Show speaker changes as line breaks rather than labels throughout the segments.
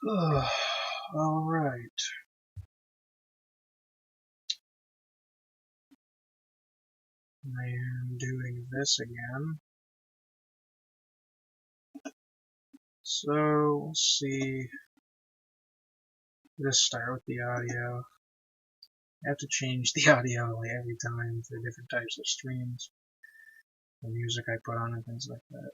Alright. I am doing this again. So, we'll see. Let's start with the audio. I have to change the audio like every time for different types of streams. The music I put on and things like that.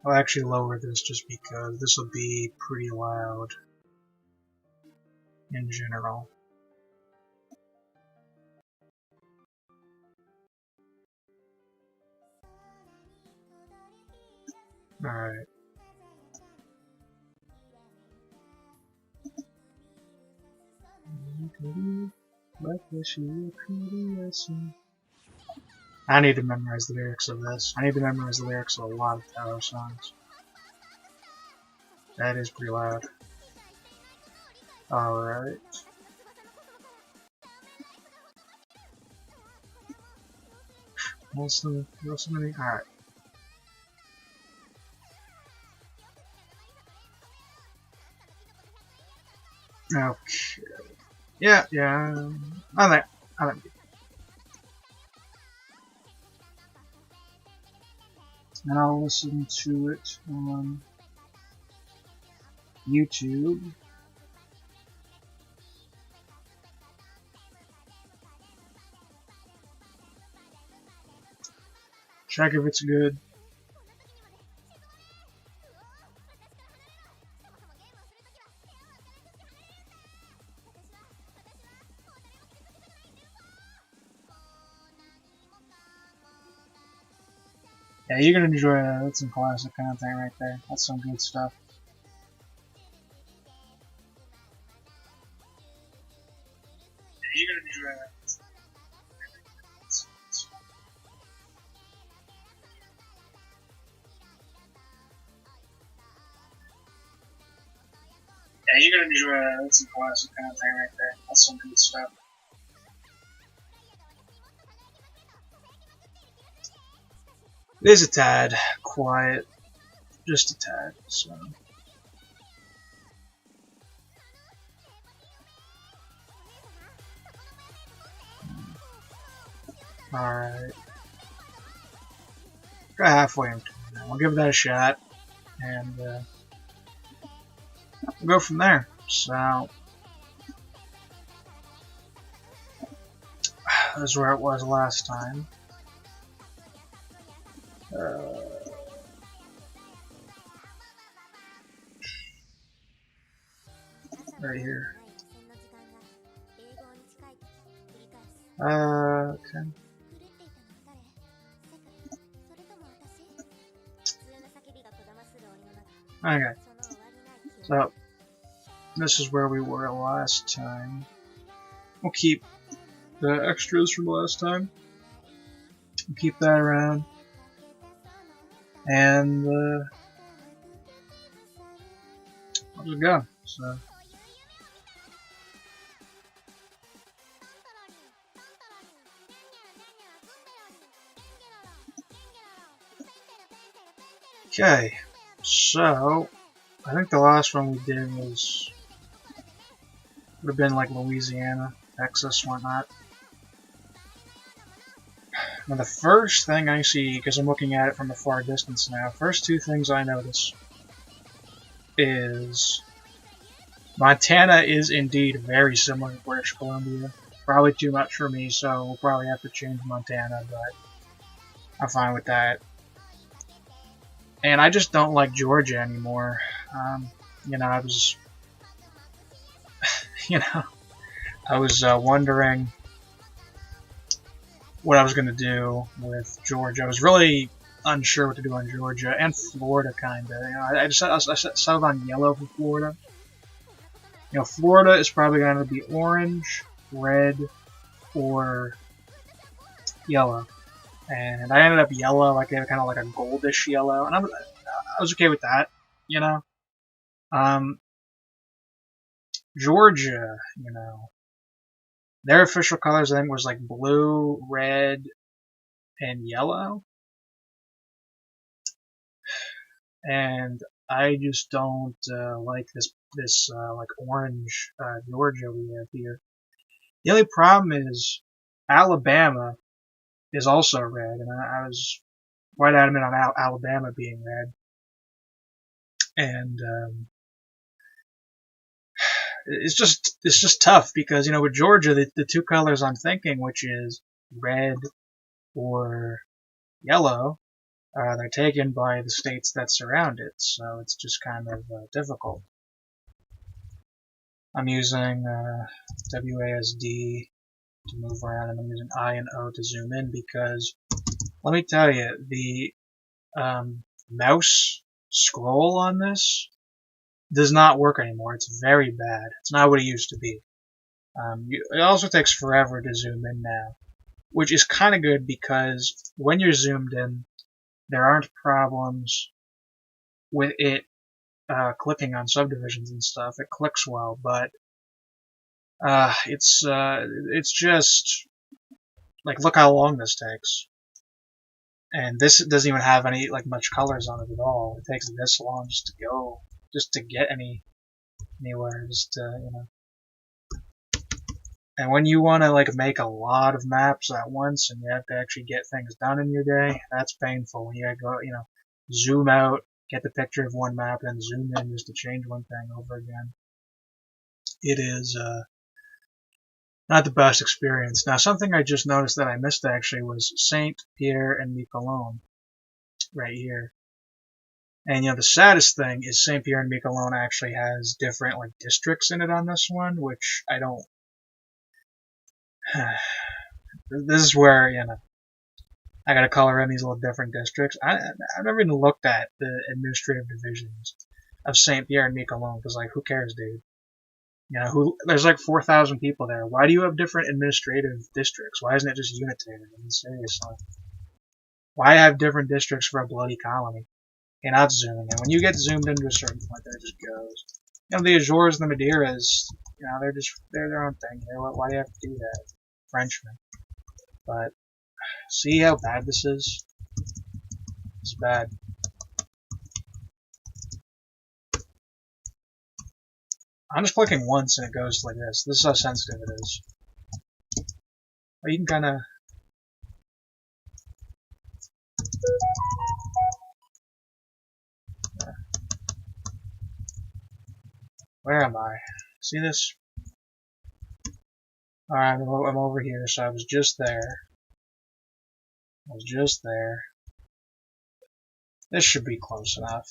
I'll actually lower this just because this will be pretty loud in general. Alright. I need to memorize the lyrics of this. I need to memorize the lyrics of a lot of Tower songs. That is pretty loud. Alright. Also many. Alright. Okay. Yeah. I think. And I'll listen to it on YouTube. Check if it's good. Yeah, you're gonna enjoy that. That's some classic content right there. That's some good stuff. Yeah, you're gonna enjoy that. Yeah, you're gonna enjoy that. That's some classic content right there. That's some good stuff. It is a tad quiet, just a tad, so. Alright. Got halfway into it now. I'll give that a shot, and we'll go from there. So, this is where it was last time. Right here. Okay. Okay. So, this is where we were last time. We'll keep the extras from last time. We'll keep that around. And, I'll just go. So. Okay, so I think the last one we did was would have been like Louisiana, Texas, whatnot. Now the first thing I see, because I'm looking at it from a far distance now, first two things I notice is Montana is indeed very similar to British Columbia. Probably too much for me, so we'll probably have to change Montana, but I'm fine with that. And I just don't like Georgia anymore. You know, I was, wondering what I was going to do with Georgia. I was really unsure what to do on Georgia and Florida, kind of. You know, I settled on yellow for Florida. You know, Florida is probably going to be orange, red, or yellow. And I ended up yellow, like kind of like a goldish yellow, and I was okay with that, you know. Georgia, you know, their official colors I think was like blue, red, and yellow. and I just don't like this like orange Georgia we have here. The only problem is Alabama is also red, and I was quite adamant on Alabama being red, and it's just tough because with Georgia the two colors I'm thinking, which is red or yellow, they're taken by the states that surround it, so it's just kind of difficult. I'm using WASD to move around, and I'm using I and O to zoom in because let me tell you, the mouse scroll on this does not work anymore. It's very bad. It's not what it used to be. It also takes forever to zoom in now, which is kind of good because when you're zoomed in, there aren't problems with it clicking on subdivisions and stuff. It clicks well, but it's just like, look how long this takes. And this doesn't even have any much colors on it at all. It takes this long just to get anywhere, just to. And when you want to make a lot of maps at once and you have to actually get things done in your day, that's painful. When you gotta go, zoom out, get the picture of one map, and then zoom in just to change one thing over again. It is not the best experience. Now, something I just noticed that I missed actually was Saint Pierre and Miquelon right here. And the saddest thing is Saint Pierre and Miquelon actually has different districts in it on this one, which I don't. This is where I gotta color in these little different districts. I've never even looked at the administrative divisions of Saint Pierre and Miquelon because who cares, dude? There's 4,000 people there. Why do you have different administrative districts? Why isn't it just unitated? I mean, seriously. Why have different districts for a bloody colony? You're not zooming in. When you get zoomed into a certain point, there it just goes. The Azores and the Madeiras, they're their own thing. Why do you have to do that? Frenchmen. But see how bad this is? It's bad. I'm just clicking once and it goes like this. This is how sensitive it is. But you can kind of. Where am I? See this? Alright, I'm over here, so I was just there. This should be close enough.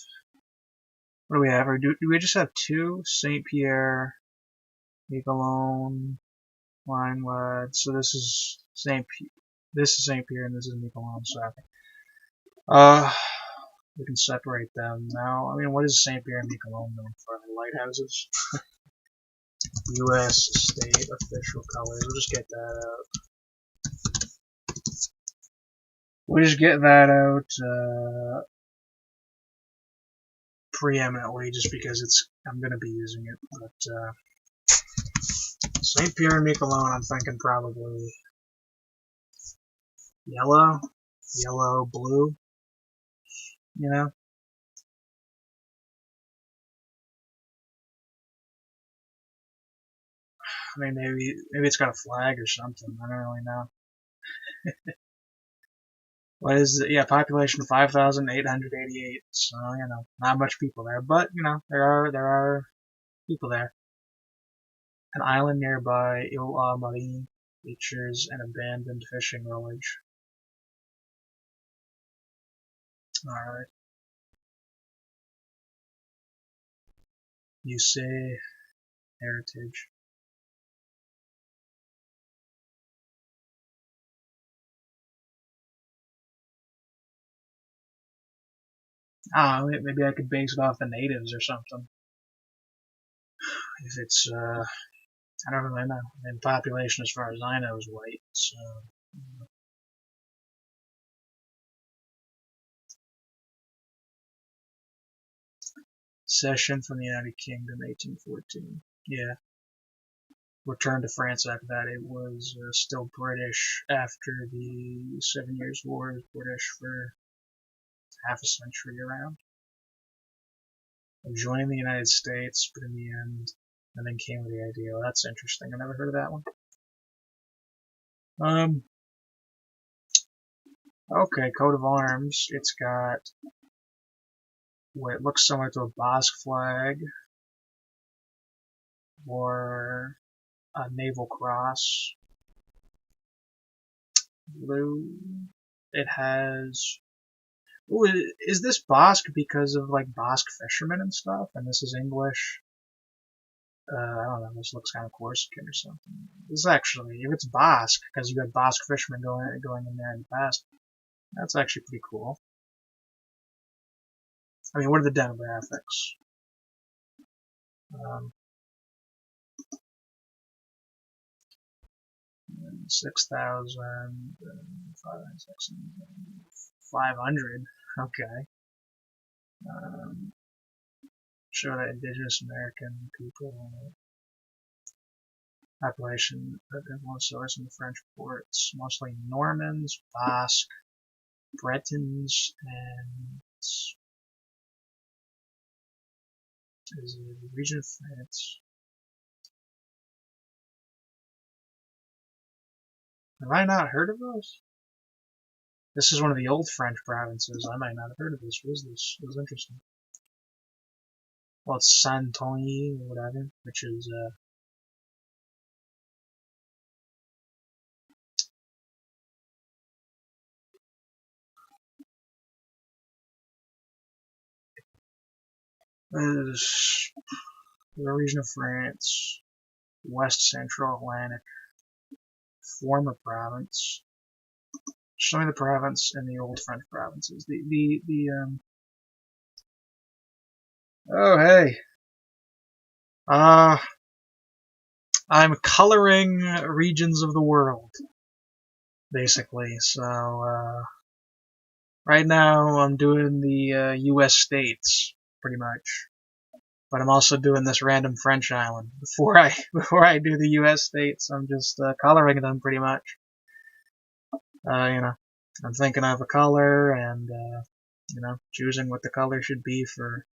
What do we have? Or do we just have two? Saint Pierre, Miquelon, Linewed. So this is Saint Pierre, and this is Miquelon. So we can separate them now. I mean, what is Saint Pierre and Miquelon known for? Lighthouses. U.S. state official colors. We'll just get that out. We'll just get that out preeminently, just because I'm going to be using it. But Saint Pierre and Miquelon, I'm thinking probably yellow, blue. I mean, maybe it's got a flag or something. I don't really know. What is it? Yeah, population 5,888. So not much people there, but there are people there. An island nearby, Ile Marine, features an abandoned fishing village. All right. You say heritage. Maybe I could base it off the natives or something. If it's, I don't really know. I mean, population, as far as I know, is white, so. Cession from the United Kingdom, 1814. Yeah. Returned to France after that. It was still British after the 7 Years' War. It was British for half a century around. of joining the United States, but in the end, and then came with the idea. Well, that's interesting. I never heard of that one. Okay, coat of arms. It's got what looks similar to a Basque flag or a naval cross. Blue. It has. Ooh, is this Basque because of like Basque fishermen and stuff? And this is English. I don't know. This looks kind of Corsican or something. This is actually, if it's Basque, because you got Basque fishermen going in there in the past, that's actually pretty cool. I mean, what are the demographics? 6,000, 500. Okay. Show that indigenous American people population of influence source in the French ports, mostly Normans, Basque, Bretons, and is a region of France. Have I not heard of those? This is one of the old French provinces. I might not have heard of this. What is this? It was interesting. Well, it's Saint-Tony or whatever, which is is the region of France, West Central Atlantic, former province. Show me the province and the old French provinces. Oh hey. I'm coloring regions of the world, basically. So right now I'm doing the U.S. states, pretty much. But I'm also doing this random French island. Before I do the U.S. states, I'm just coloring them pretty much. I'm thinking of a color and choosing what the color should be for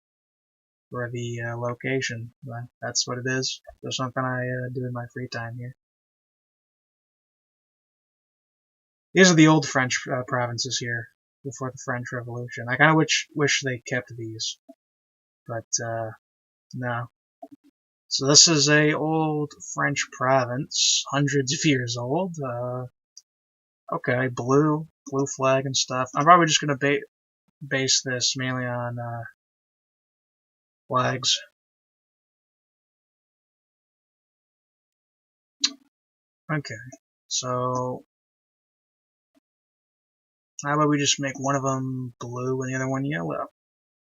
the location. But that's what it is. There's something I do in my free time here. These are the old French provinces here before the French Revolution. I kind of wish they kept these, but no. So this is a old French province, hundreds of years old. Okay, blue flag and stuff. I'm probably just gonna base this mainly on flags. Okay, so how about we just make one of them blue and the other one yellow?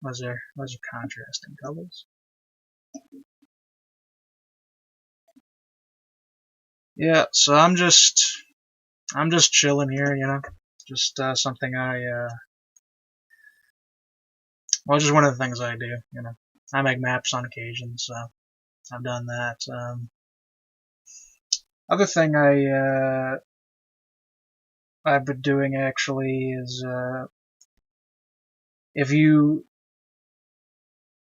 Those are contrasting colors. Yeah, so I'm just chilling here, just something well, just one of the things I do, I make maps on occasion, so I've done that. Other thing I've been doing actually is if you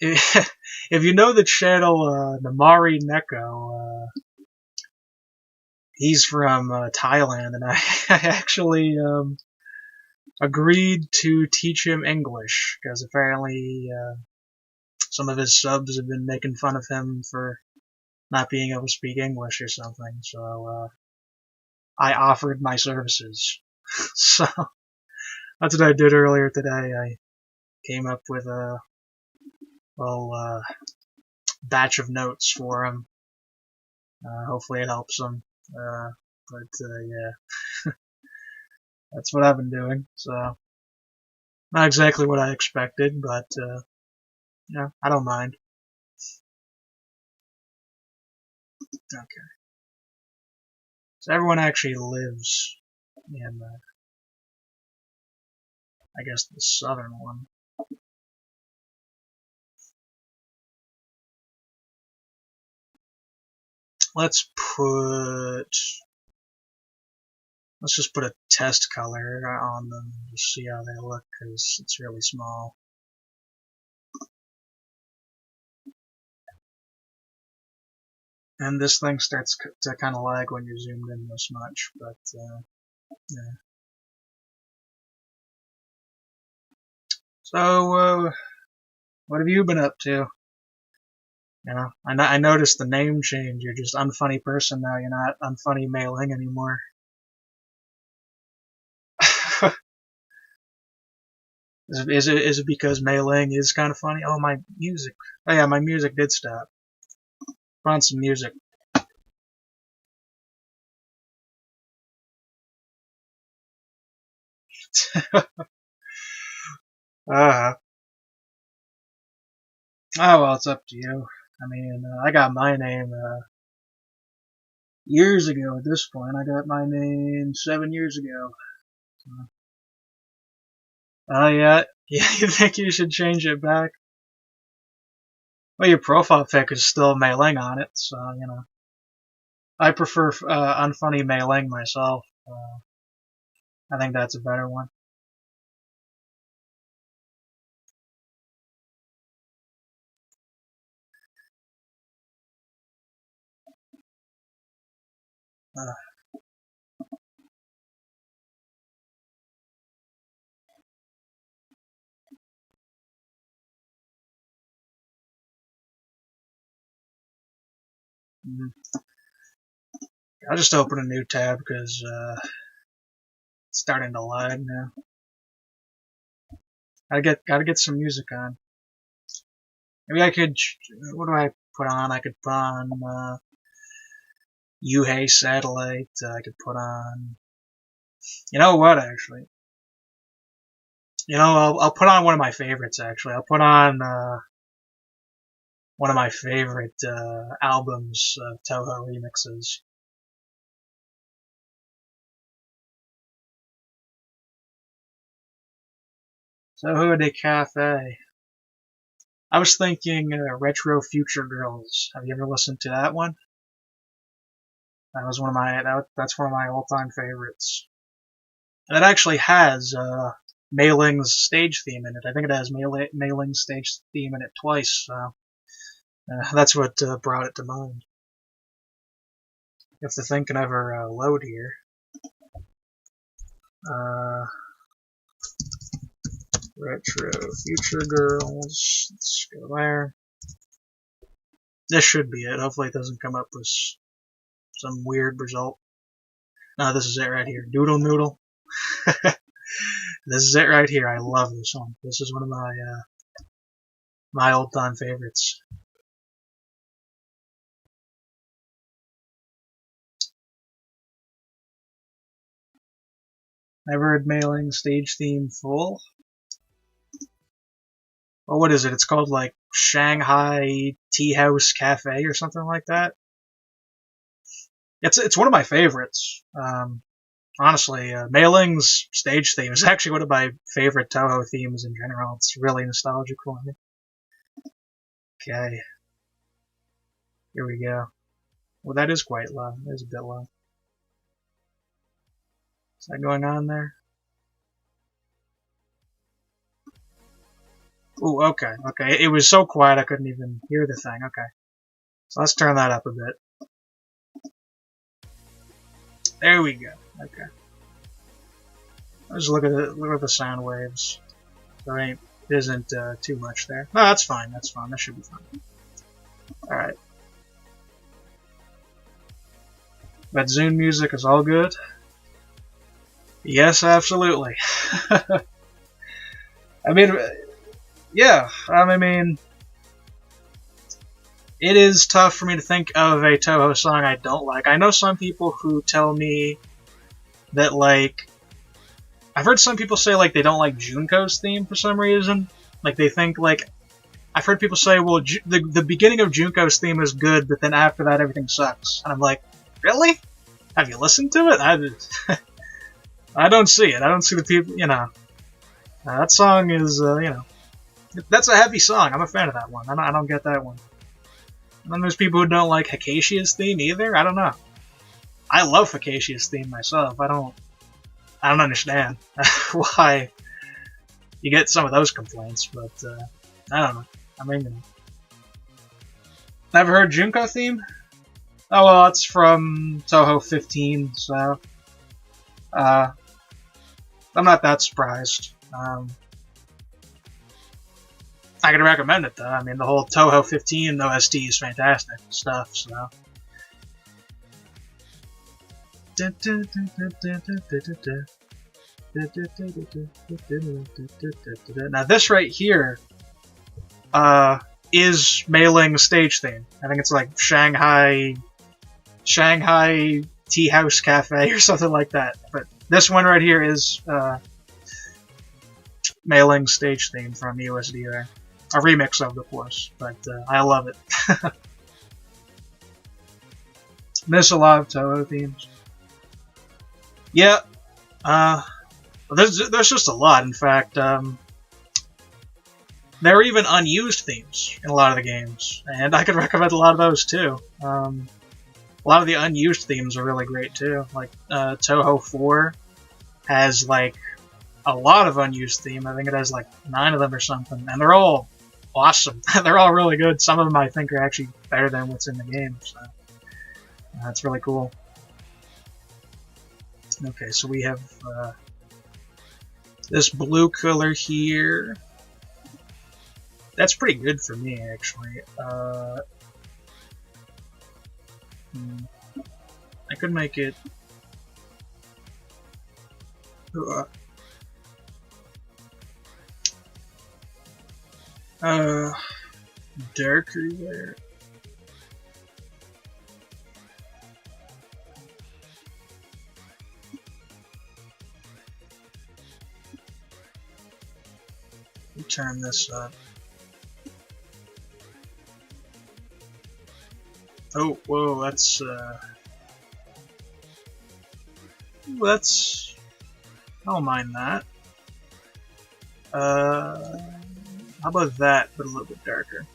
know the channel Namari Neko, he's from Thailand, and I actually agreed to teach him English because apparently some of his subs have been making fun of him for not being able to speak English or something. So I offered my services. So that's what I did earlier today. I came up with a little batch of notes for him. Hopefully it helps him. But yeah, that's what I've been doing. So not exactly what I expected, but yeah, I don't mind. Okay. So everyone actually lives in, I guess, the southern one. Let's just put a test color on them to see how they look, because it's really small. And this thing starts to kind of lag when you're zoomed in this much, but yeah. So, what have you been up to? You know, I noticed the name change. You're just Unfunny Person now. You're not Unfunny Mailing anymore. Is it because Mailing is kind of funny? Oh, my music. Oh yeah, my music did stop. Put on some music. Oh well, it's up to you. I mean, I got my name years ago. At this point, I got my name 7 years ago. Oh yeah, yeah. You think you should change it back? Well, your profile pic is still Mailing on it, so you know. I prefer Unfunny Mailing myself. I think that's a better one. I'll just open a new tab because it's starting to lag now. Gotta get some music on. Maybe I could. What do I put on? I could put on Yuhei Satellite. I could put on. You know what? Actually, you know I'll put on one of my favorites. Actually, I'll put on one of my favorite albums of Toho remixes. Toho de Cafe. I was thinking Retro Future Girls. Have you ever listened to that one? That was one of my that's one of my all-time favorites. And it actually has Mailing's stage theme in it. I think it has Mailing's stage theme in it twice. So that's what brought it to mind. If the thing can ever load here. Retro Future Girls. Let's go there. This should be it. Hopefully it doesn't come up with some weird result. No, this is it right here. Doodle Noodle. This is it right here. I love this song. This is one of my all-time favorites. Never heard Mailing stage theme full. Well, what is it? It's called like Shanghai Tea House Cafe or something like that. It's one of my favorites. Honestly, Mailing's stage theme is actually one of my favorite Toho themes in general. It's really nostalgic for me. Okay. Here we go. Well, that is quite low. That is a bit low. Is that going on there? Ooh, okay, okay. It was so quiet I couldn't even hear the thing. Okay. So let's turn that up a bit. There we go. Okay. Let's look at the sound waves. There isn't too much there. No, that's fine. That's fine. That should be fine. All right. But Zune music is all good. Yes, absolutely. I mean, yeah. I mean, it is tough for me to think of a Toho song I don't like. I know some people who tell me that, like, I've heard some people say, like, they don't like Junko's theme for some reason. Like, they think, like, I've heard people say, well, the beginning of Junko's theme is good, but then after that everything sucks. And I'm like, really? Have you listened to it? I don't see it. I don't see the people, you know. That song is, you know, that's a heavy song. I'm a fan of that one. I don't get that one. And then there's people who don't like Hikashia's theme either. I don't know. I love Hikashia's theme myself. I don't understand why you get some of those complaints, but I don't know. I mean, never heard Junko theme? Oh well, it's from Toho 15, so I'm not that surprised. I can recommend it though. I mean, the whole Toho 15 OST is fantastic stuff. So. Now this right here is Mei Ling's stage theme. I think it's like Shanghai Tea House Cafe or something like that. But this one right here is Mei Ling's stage theme from USD there. A remix of, of course, but I love it. Miss a lot of Toho themes. Yeah, there's just a lot. In fact, there are even unused themes in a lot of the games, and I could recommend a lot of those too. A lot of the unused themes are really great too. Like Toho 4 has like a lot of unused theme. I think it has like 9 of them or something, and they're all awesome. They're all really good. Some of them I think are actually better than what's in the game. So that's really cool. Okay, so we have this blue color here. That's pretty good for me, actually. I could make it darker there. Turn this up. Oh, whoa, that's I don't mind that. How about that, but a little bit darker?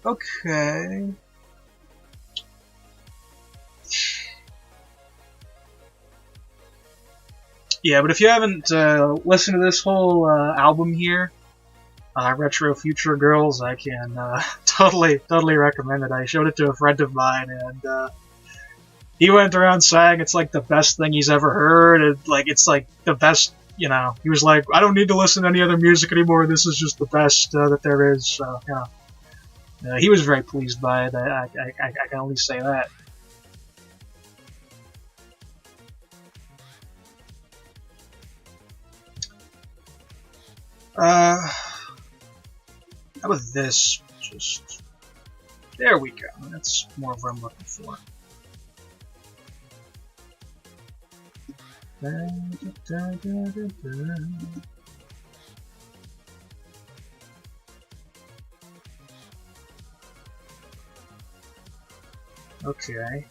Okay. Yeah, but if you haven't listened to this whole album here, Retro Future Girls, I can totally recommend it. I showed it to a friend of mine, and he went around saying it's like the best thing he's ever heard, and like it's like the best. You know, he was like, I don't need to listen to any other music anymore. This is just the best that there is. So, you know, he was very pleased by it. I can at least say that. How about this? Just there we go. That's more of what I'm looking for. Okay.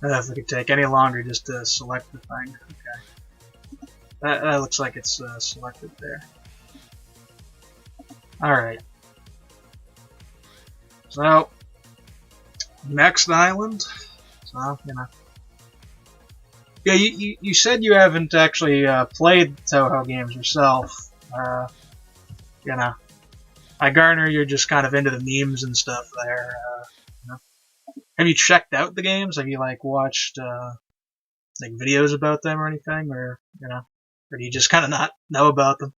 If it could take any longer just to select the thing. Okay. That looks like it's selected there. Alright. So, next island. So, you know. Yeah, you said you haven't actually played Toho games yourself. You know. I garner you're just kind of into the memes and stuff there. You know. Have you checked out the games? Have you like watched like videos about them or anything, or you know, or do you just kind of not know about them?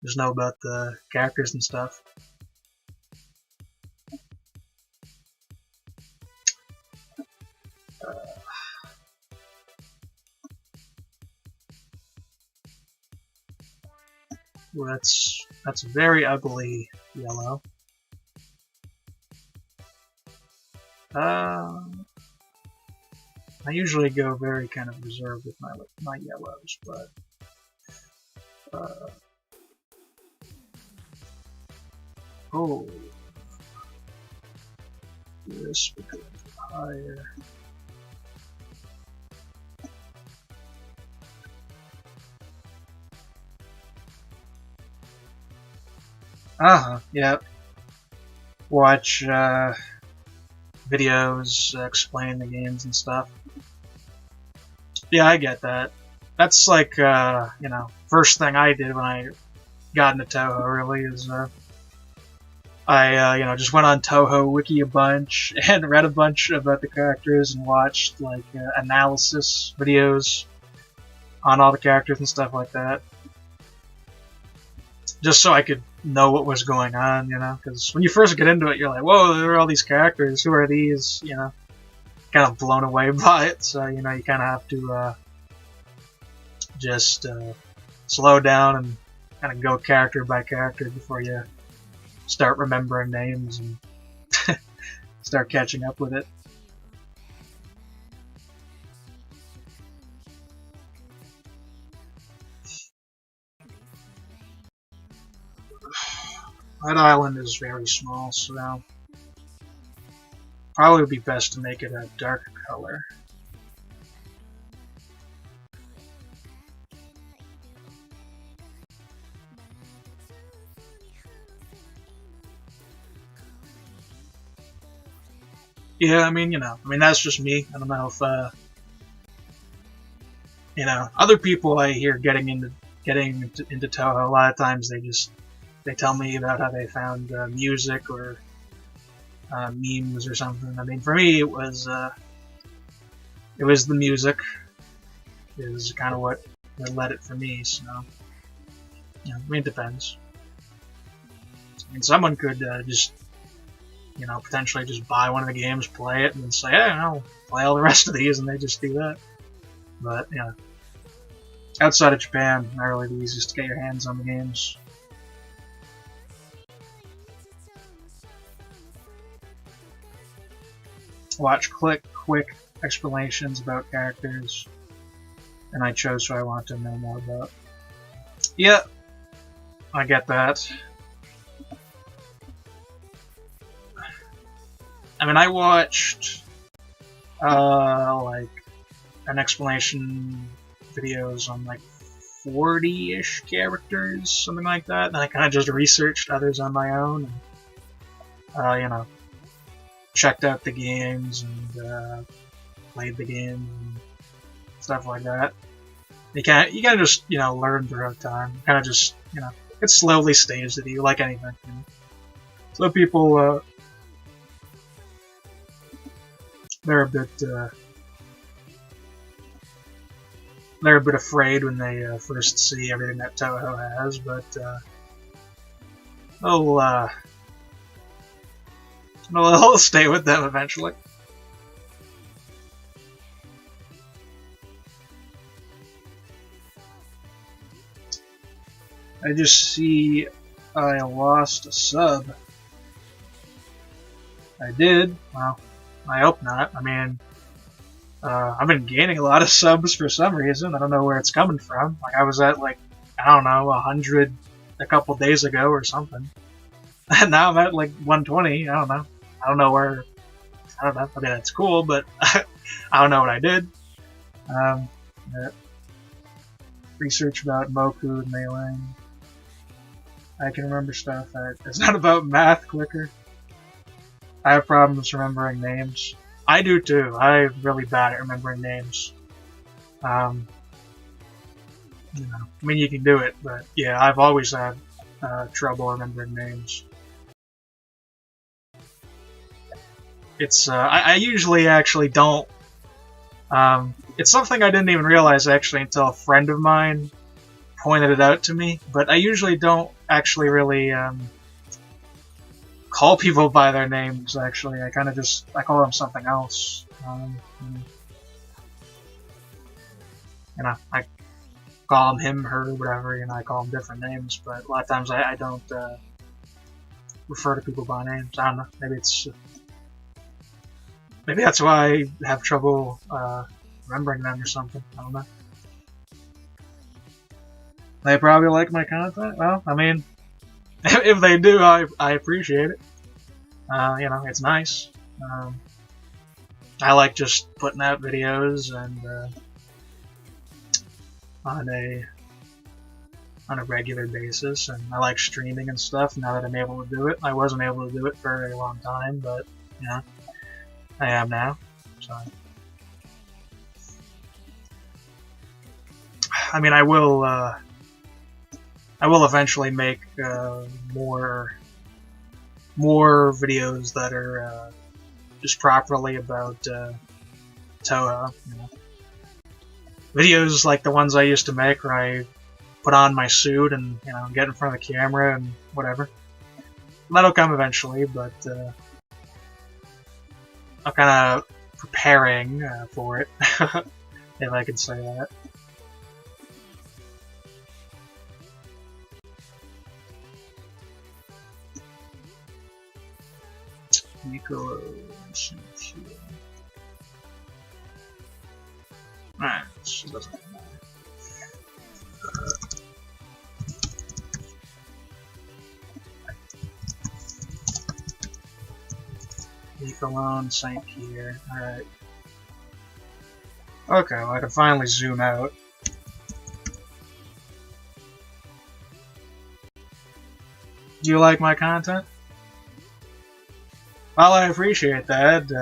Just know about the characters and stuff. Well, that's very ugly yellow. I usually go very kind of reserved with my yellows, but oh, this becomes higher. Yeah. Watch videos explain the games and stuff. Yeah, I get that. That's like, you know, first thing I did when I got into Toho, really, is I, you know, just went on Toho Wiki a bunch and read a bunch about the characters and watched, like, analysis videos on all the characters and stuff like that. Just so I could know what was going on, you know, because when you first get into it, you're like, whoa, there are all these characters, who are these, you know, kind of blown away by it, so, you know, you kind of have to, just, slow down and kind of go character by character before you start remembering names and start catching up with it. Rhode Island is very small, so probably would be best to make it a darker color. Yeah, I mean, you know, that's just me. I don't know if, you know, other people I hear getting into Toho, a lot of times they tell me about how they found music or memes or something. I mean, for me, it was the music is kind of what led it for me. So, you know, I mean, it depends. I mean, someone could just, you know, potentially just buy one of the games, play it, and then say, hey, I'll play all the rest of these, and they just do that. But, you know, outside of Japan, not really the easiest to get your hands on the games. Watch quick explanations about characters, and I chose who I want to know more about. Yeah, I get that. I mean, I watched like an explanation videos on like 40-ish characters, something like that. And I kind of just researched others on my own, and you know, checked out the games and played the game and stuff like that. You gotta just, you know, learn throughout time. Kind of just, you know, it slowly stays with you, like anything. You know? So people, they're a bit afraid when they first see everything that Toho has, but they'll stay with them eventually. I just see I lost a sub. I did. Well, I hope not. I mean, I've been gaining a lot of subs for some reason. I don't know where it's coming from. Like, I was at, like, I don't know, 100 a couple days ago or something. And now I'm at, like, 120. I don't know. I don't know where. I don't know. I mean, it's cool, but I don't know what I did. Research about Moku and Melee. I can remember stuff. It's not about math, Clicker. I have problems remembering names. I do too. I'm really bad at remembering names. You know, I mean, you can do it, but yeah, I've always had trouble remembering names. It's I usually actually don't. It's something I didn't even realize actually until a friend of mine pointed it out to me. But I usually don't actually really call people by their names. Actually, I kind of just I call them something else. You know, I call them him, her, whatever. You know, I call them different names. But a lot of times I don't refer to people by names. I don't know. Maybe that's why I have trouble remembering them or something. I don't know. They probably like my content. Well, I mean, if they do, I appreciate it. You know, it's nice. I like just putting out videos and on on a regular basis, and I like streaming and stuff now that I'm able to do it. I wasn't able to do it for a very long time, but yeah, I am now. So, I mean, I will eventually make more videos that are just properly about Toho. You know? Videos like the ones I used to make, where I put on my suit and get in front of the camera and whatever. That'll come eventually, but I'm kind of preparing for it, if I can say that. Nico, alright, she doesn't matter. Alone, St. Pierre. Alright. Okay, well, I can finally zoom out. Do you like my content? Well, I appreciate that.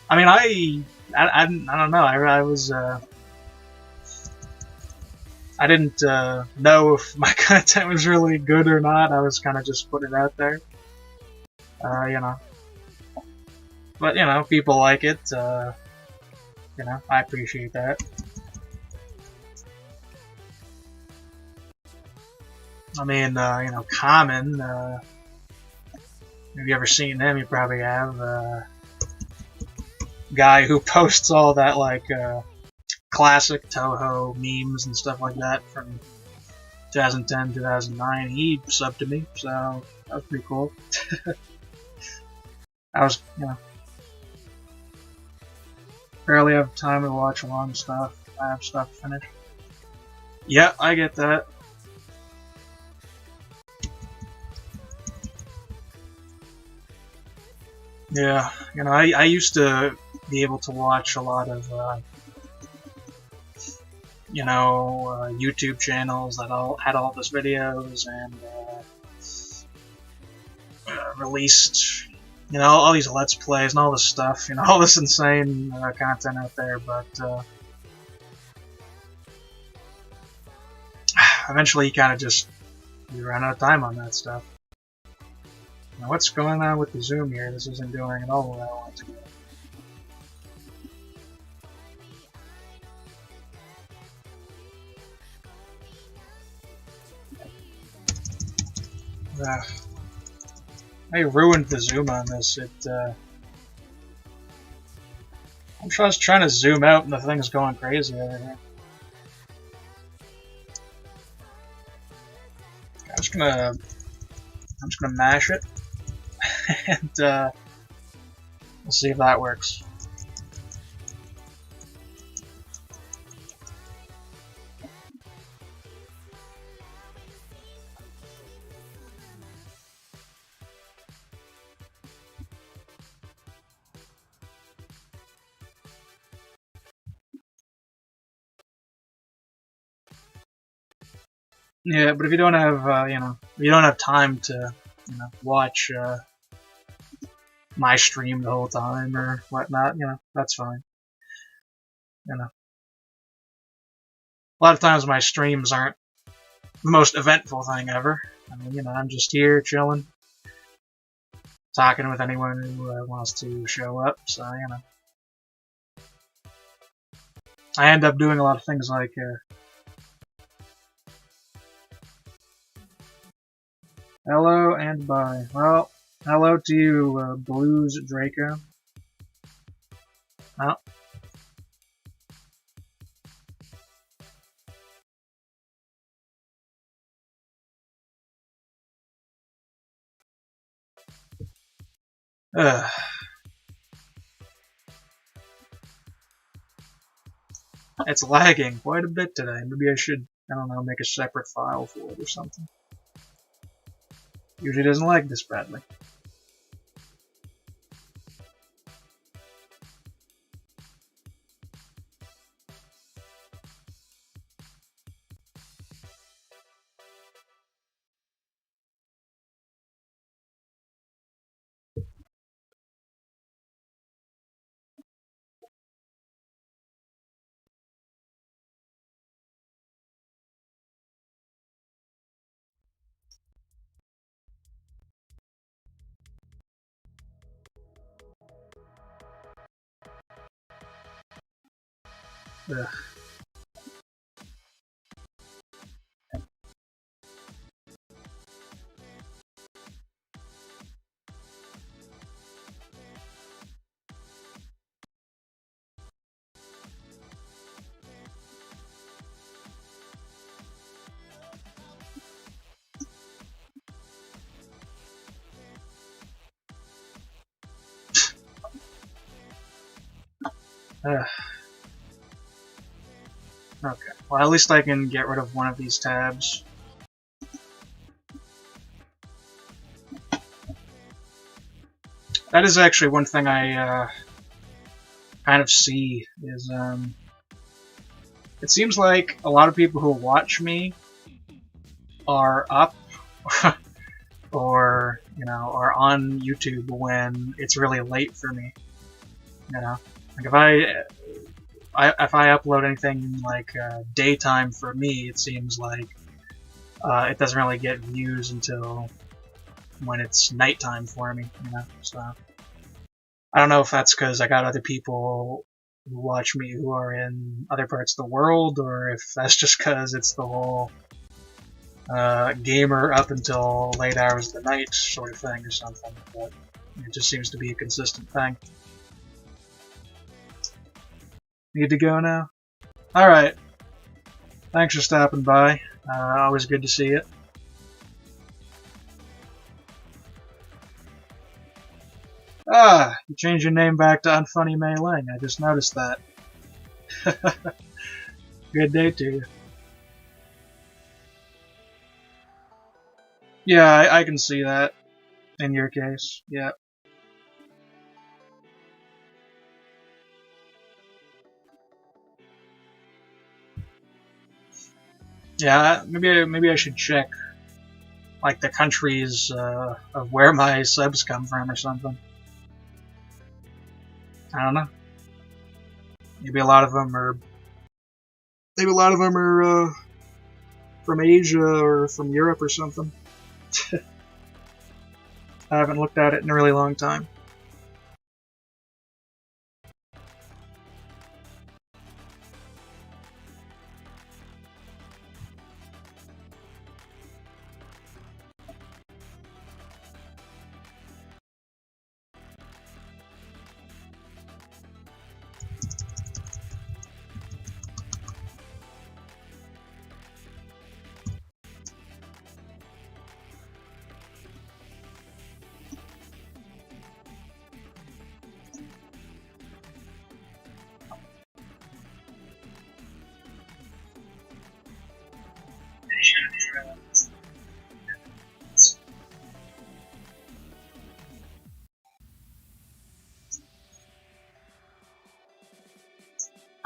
I mean, I don't know. I was I didn't know if my content was really good or not. I was kind of just putting it out there. But people like it. I appreciate that. I mean, Common. Have you ever seen him? You probably have. Guy who posts all that classic Toho memes and stuff like that from 2010, 2009. He subbed to me, so that was pretty cool. I was, barely have time to watch long stuff. I have stuff to finish. Yeah, I get that. Yeah, I used to be able to watch a lot of, YouTube channels that all had all those videos and released, all these Let's Plays and all this stuff, all this insane content out there, but eventually you kind of you run out of time on that stuff. Now, what's going on with the zoom here? This isn't doing at all what I want to do. I ruined the zoom on this. I'm just trying to zoom out and the thing's going crazy over here. I'm just gonna mash it and we'll see if that works. Yeah, but if you don't have, if you don't have time to, watch my stream the whole time or whatnot, that's fine. A lot of times my streams aren't the most eventful thing ever. I mean, I'm just here chilling, talking with anyone who wants to show up. So, I end up doing a lot of things like. Hello and bye. Well, hello to you, Blues Draco. Oh. It's lagging quite a bit today. Maybe I should, I don't know, make a separate file for it or something. Usually doesn't lag this badly. Ugh. Ugh. Okay, well at least I can get rid of one of these tabs. That is actually one thing I kind of see is it seems like a lot of people who watch me are up or are on YouTube when it's really late for me. Like if I upload anything like daytime for me, it seems like it doesn't really get views until when it's nighttime for me. So I don't know if that's because I got other people who watch me who are in other parts of the world, or if that's just because it's the whole gamer up until late hours of the night sort of thing or something. But it just seems to be a consistent thing. Need to go now? Alright. Thanks for stopping by. Always good to see you. Ah, you changed your name back to Unfunny Mei Ling. I just noticed that. Good day to you. Yeah, I can see that. In your case, yeah. Yeah, maybe I should check, like, the countries of where my subs come from or something. I don't know. Maybe a lot of them are from Asia or from Europe or something. I haven't looked at it in a really long time.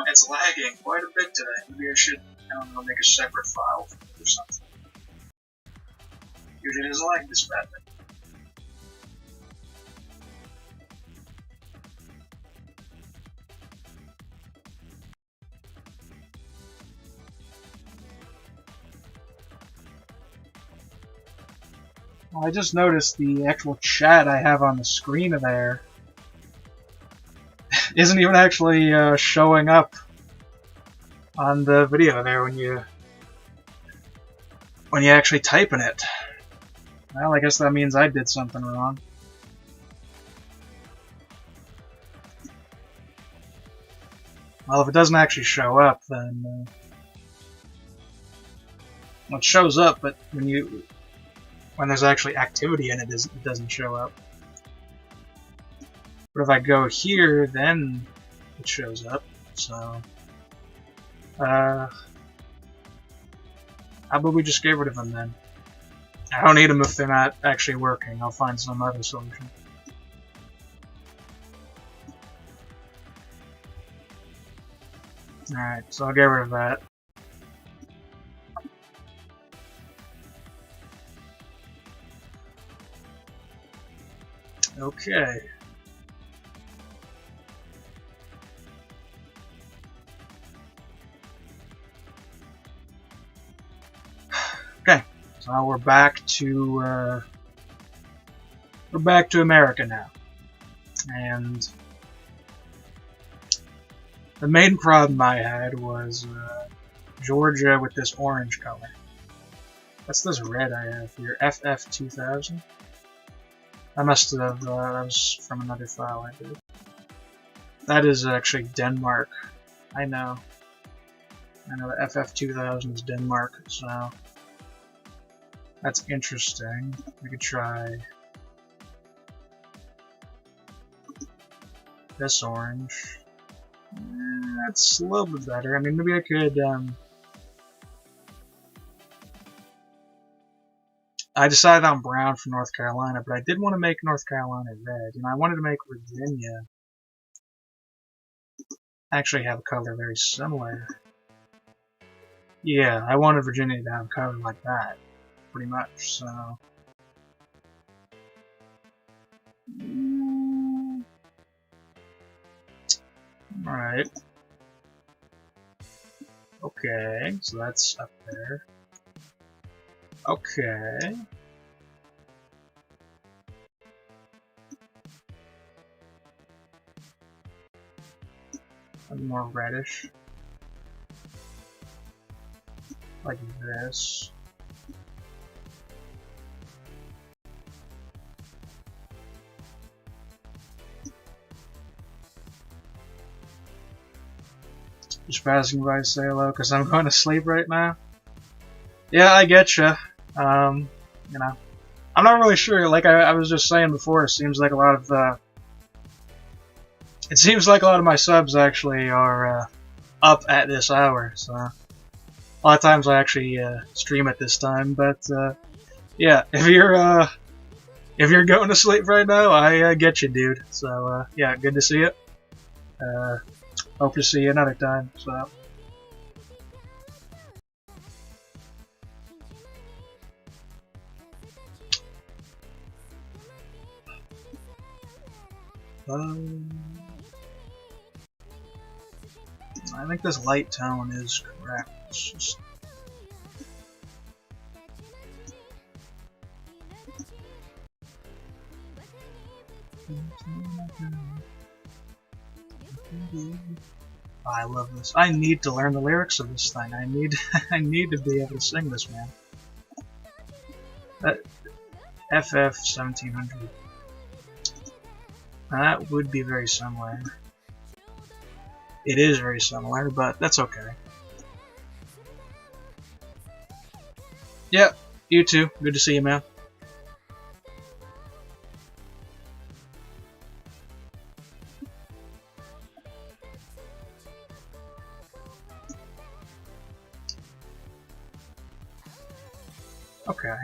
It's lagging quite a bit today. Maybe I should, I don't know, make a separate file or something. Usually it doesn't lag this badly. Well, I just noticed the actual chat I have on the screen there isn't even actually showing up on the video there when you actually type in it. Well, I guess that means I did something wrong. Well, if it doesn't actually show up, then well, it shows up, but when there's actually activity in it, it doesn't show up. But if I go here, then it shows up. So, how about we just get rid of them then? I don't need them if they're not actually working. I'll find some other solution. Alright, so I'll get rid of that. Okay. Okay, so we're back to America now, and The main problem I had was Georgia with this orange color. What's this red I have here? FF2000? I must have, that was from another file I did. That is actually Denmark. I know the FF2000 is Denmark, so that's interesting. We could try this orange. That's a little bit better. I mean, maybe I could, I decided on brown for North Carolina, but I did want to make North Carolina red. You know, I wanted to make Virginia actually have a color very similar. Yeah, I wanted Virginia to have a color like that, pretty much, so. Alright. Okay, so that's up there. Okay. More reddish. Like this. Just passing by to say hello because I'm going to sleep right now. Yeah, I get you. You know, I'm not really sure. Like I was just saying before, it seems like a lot of my subs actually are up at this hour. So a lot of times I actually stream at this time. But yeah, if you're going to sleep right now, I get you, dude. So yeah, good to see you. Hope to see you another time. So. I think this light tone is correct. It's just I love this. I need to learn the lyrics of this thing. I need to be able to sing this, man. That FF 1700. That would be very similar. It is very similar, but that's okay. Yep, you too. Good to see you, man. Okay.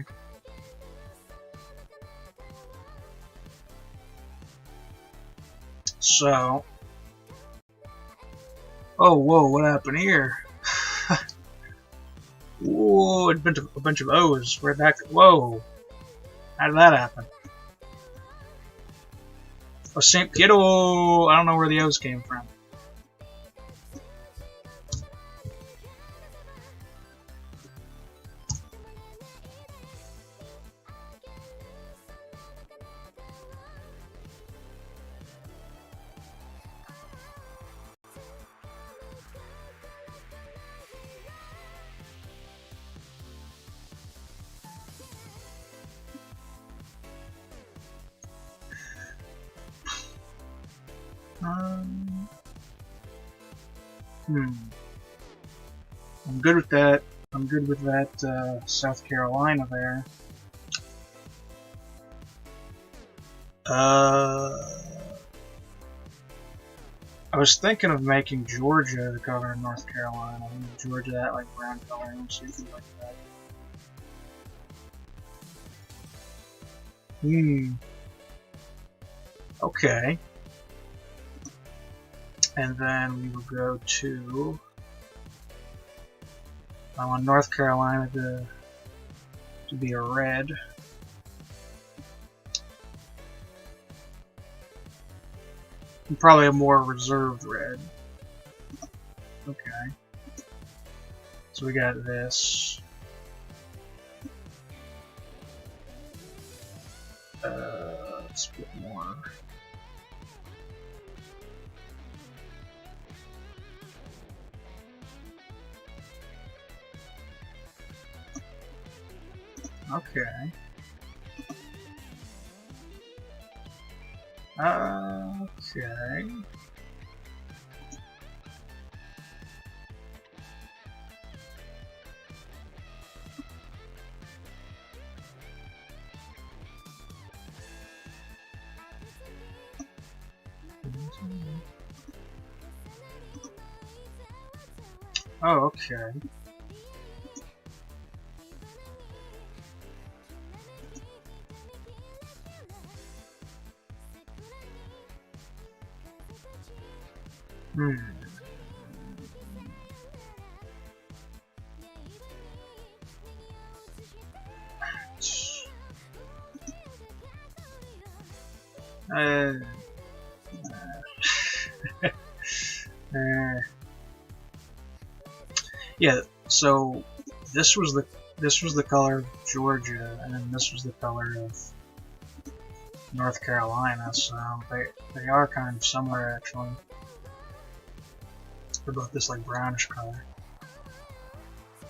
So, oh, whoa, what happened here? Whoa, a bunch of O's. We're back to, whoa. How did that happen? Oh, St. Kiddo. I don't know where the O's came from. I'm good with that. I'm good with that South Carolina there. I was thinking of making Georgia the color of North Carolina. Georgia that like brown color and something like that. Okay. And then we will go to, I want North Carolina to be a red. And probably a more reserved red. Okay. So we got this. Let's put more. Okay. Okay. Oh, okay. Hmm. Uh, uh, yeah. So this was the color of Georgia, and then this was the color of North Carolina. So they are kind of similar actually. They're both this like brownish color.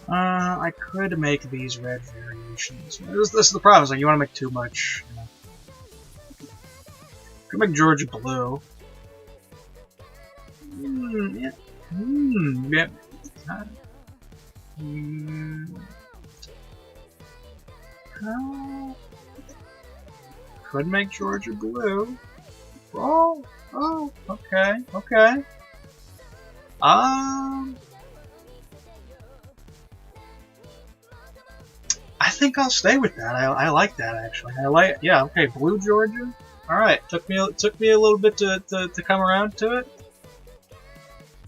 I could make these red variations. This is the problem. Is like you want to make too much. You know. Could make Georgia blue. Yeah. Yeah. Could make Georgia blue. Oh, okay, okay. I think I'll stay with that. I like that actually. Yeah, okay, blue Georgia. All right, took me a little bit to come around to it,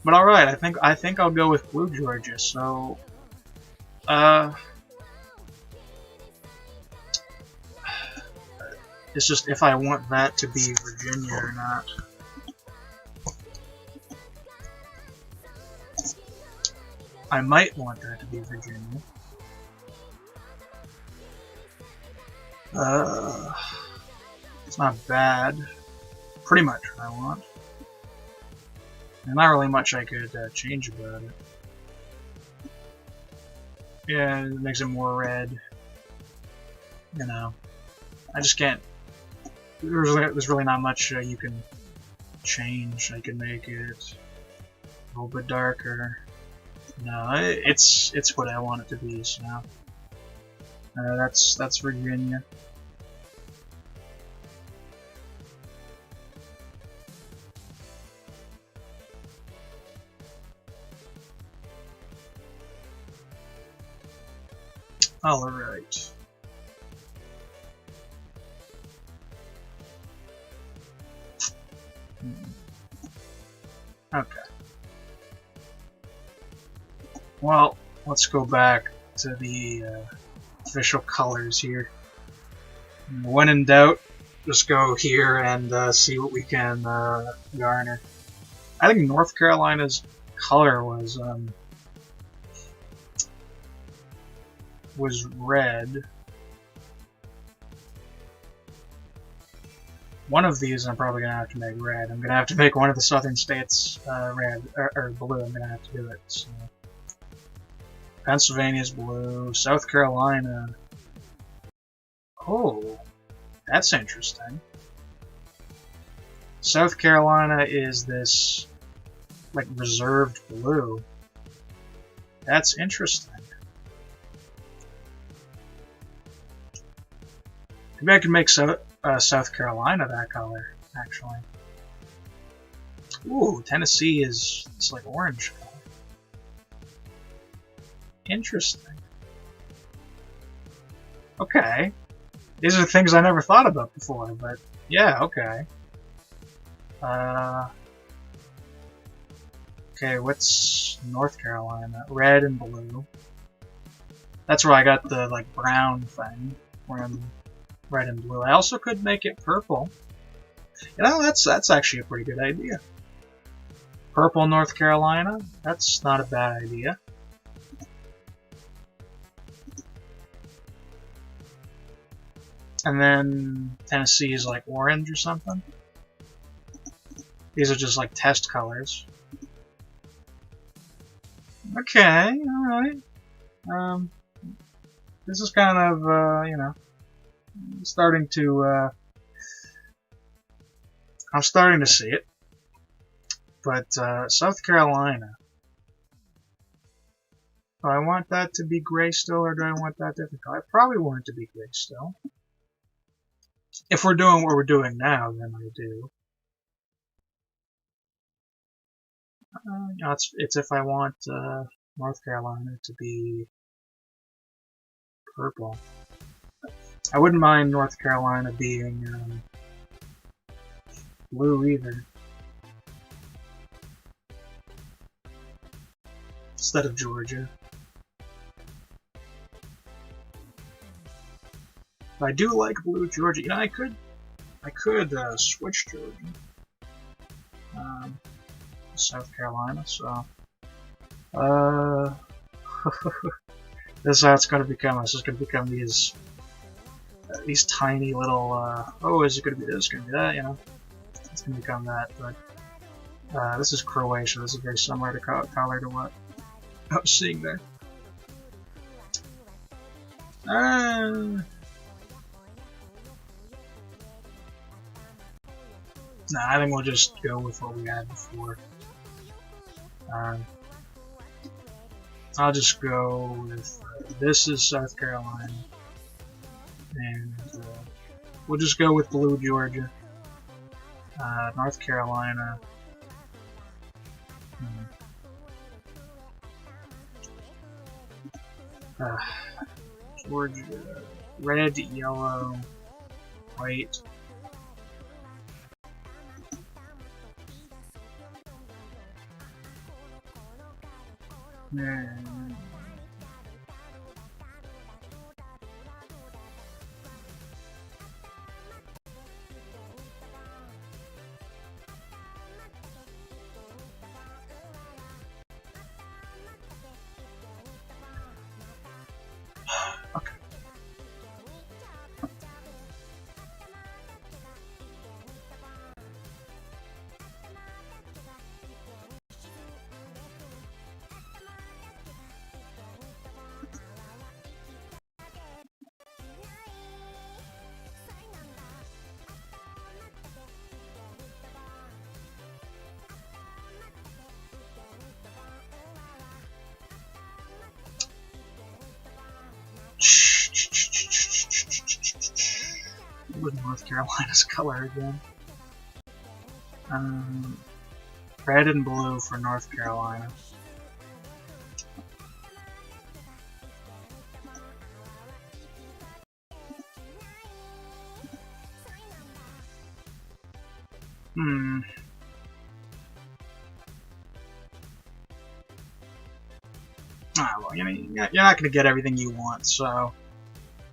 but all right. I think I'll go with blue Georgia. So, it's just if I want that to be Virginia or not. I might want that to be Virginia. It's not bad. Pretty much what I want. There's not really much I could change about it. Yeah, it makes it more red. You know, I just can't. There's really not much you can change. I can make it a little bit darker. No, it's what I want it to be. So that's Virginia. All right. Okay. Well, let's go back to the official colors here. When in doubt, just go here and see what we can garner. I think North Carolina's color was red. One of these I'm probably going to have to make red. I'm going to have to make one of the southern states red, or blue. I'm going to have to do it. So. Pennsylvania's blue. South Carolina. Oh, that's interesting. South Carolina is this, like, reserved blue. That's interesting. Maybe I could make South Carolina that color, actually. Ooh, Tennessee is it's like orange color. Interesting. Okay. These are things I never thought about before, but yeah, okay. Okay, what's North Carolina? Red and blue. That's where I got the like brown thing, where I'm red and blue. I also could make it purple. You know, that's actually a pretty good idea. Purple North Carolina. That's not a bad idea. And then Tennessee is like orange or something. These are just like test colors. Okay, alright. this is kind of, you know, starting to, I'm starting to see it. But, South Carolina. Do I want that to be gray still, or do I want that different color? I probably want it to be gray still. If we're doing what we're doing now, then I do. You know, it's if I want, North Carolina to be purple. I wouldn't mind North Carolina being, blue either. Instead of Georgia. I do like blue Georgia. You know, I could switch Georgia. South Carolina, so this is how it's gonna become. This is gonna become these tiny little oh, is it gonna be this, gonna be that, you know? It's gonna become that, but this is Croatia. This is very similar to color to what I was seeing there. Nah, I think we'll just go with what we had before. I'll just go with this is South Carolina, and we'll just go with blue Georgia. North Carolina. Georgia, red, yellow, white. Okay. With North Carolina's color again. Red and blue for North Carolina. Well, you know, you're not going to get everything you want, so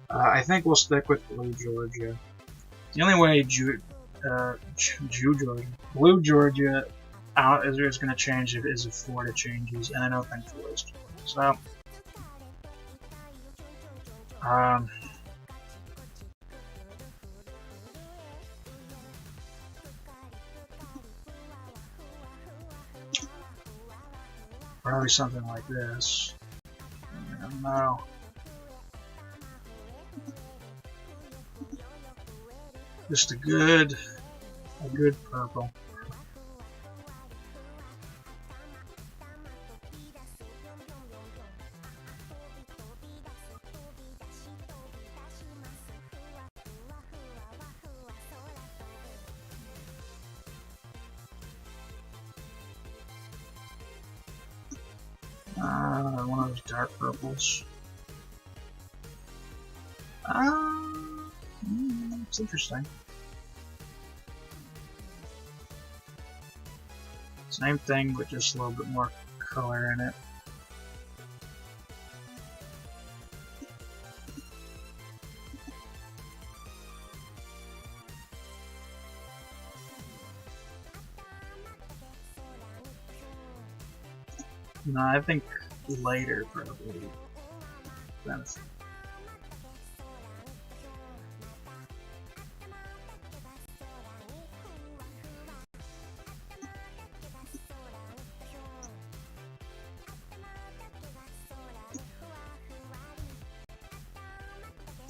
I think we'll stick with blue Georgia. The only way blue Georgia is going to change is if Florida changes, and I don't think Florida's changing. So, probably something like this. I don't know. Just a good purple. One of those dark purples. It's interesting. Same thing, but just a little bit more color in it. No, I think lighter probably benefit.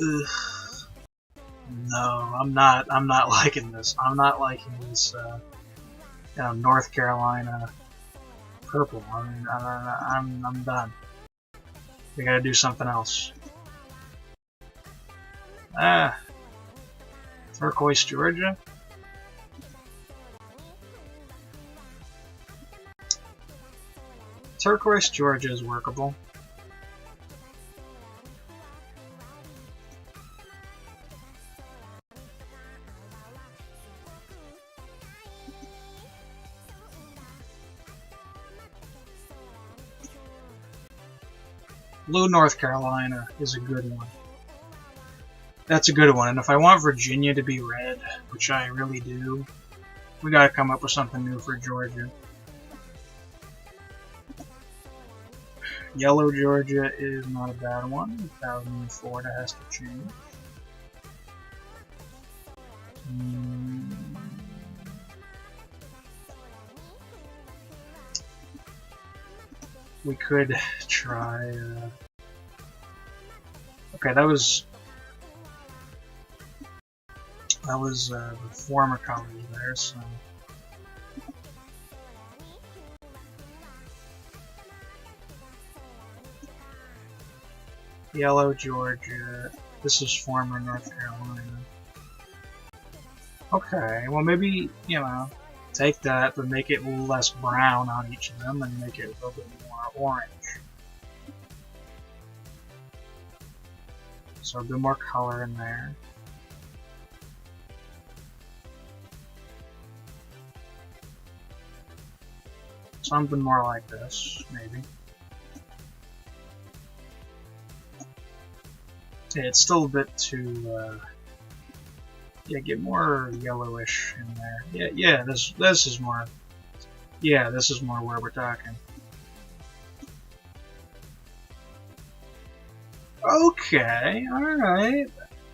Ugh. No, I'm not liking this. I'm not liking this, North Carolina purple. I'm done. We gotta do something else. Ah. Turquoise, Georgia? Turquoise, Georgia is workable. Blue, North Carolina is a good one. That's a good one, and if I want Virginia to be red, which I really do, we gotta come up with something new for Georgia. Yellow, Georgia is not a bad one. 2004, that has to change. We could try. Okay, that was the former colors there, so. Yellow, Georgia. This is former North Carolina. Okay, well maybe, take that, but make it a little less brown on each of them and make it a little bit more orange. So a bit more color in there. Something more like this, maybe. Yeah, it's still a bit too, yeah, get more yellowish in there. Yeah, this is more, this is more where we're talking. Okay, alright.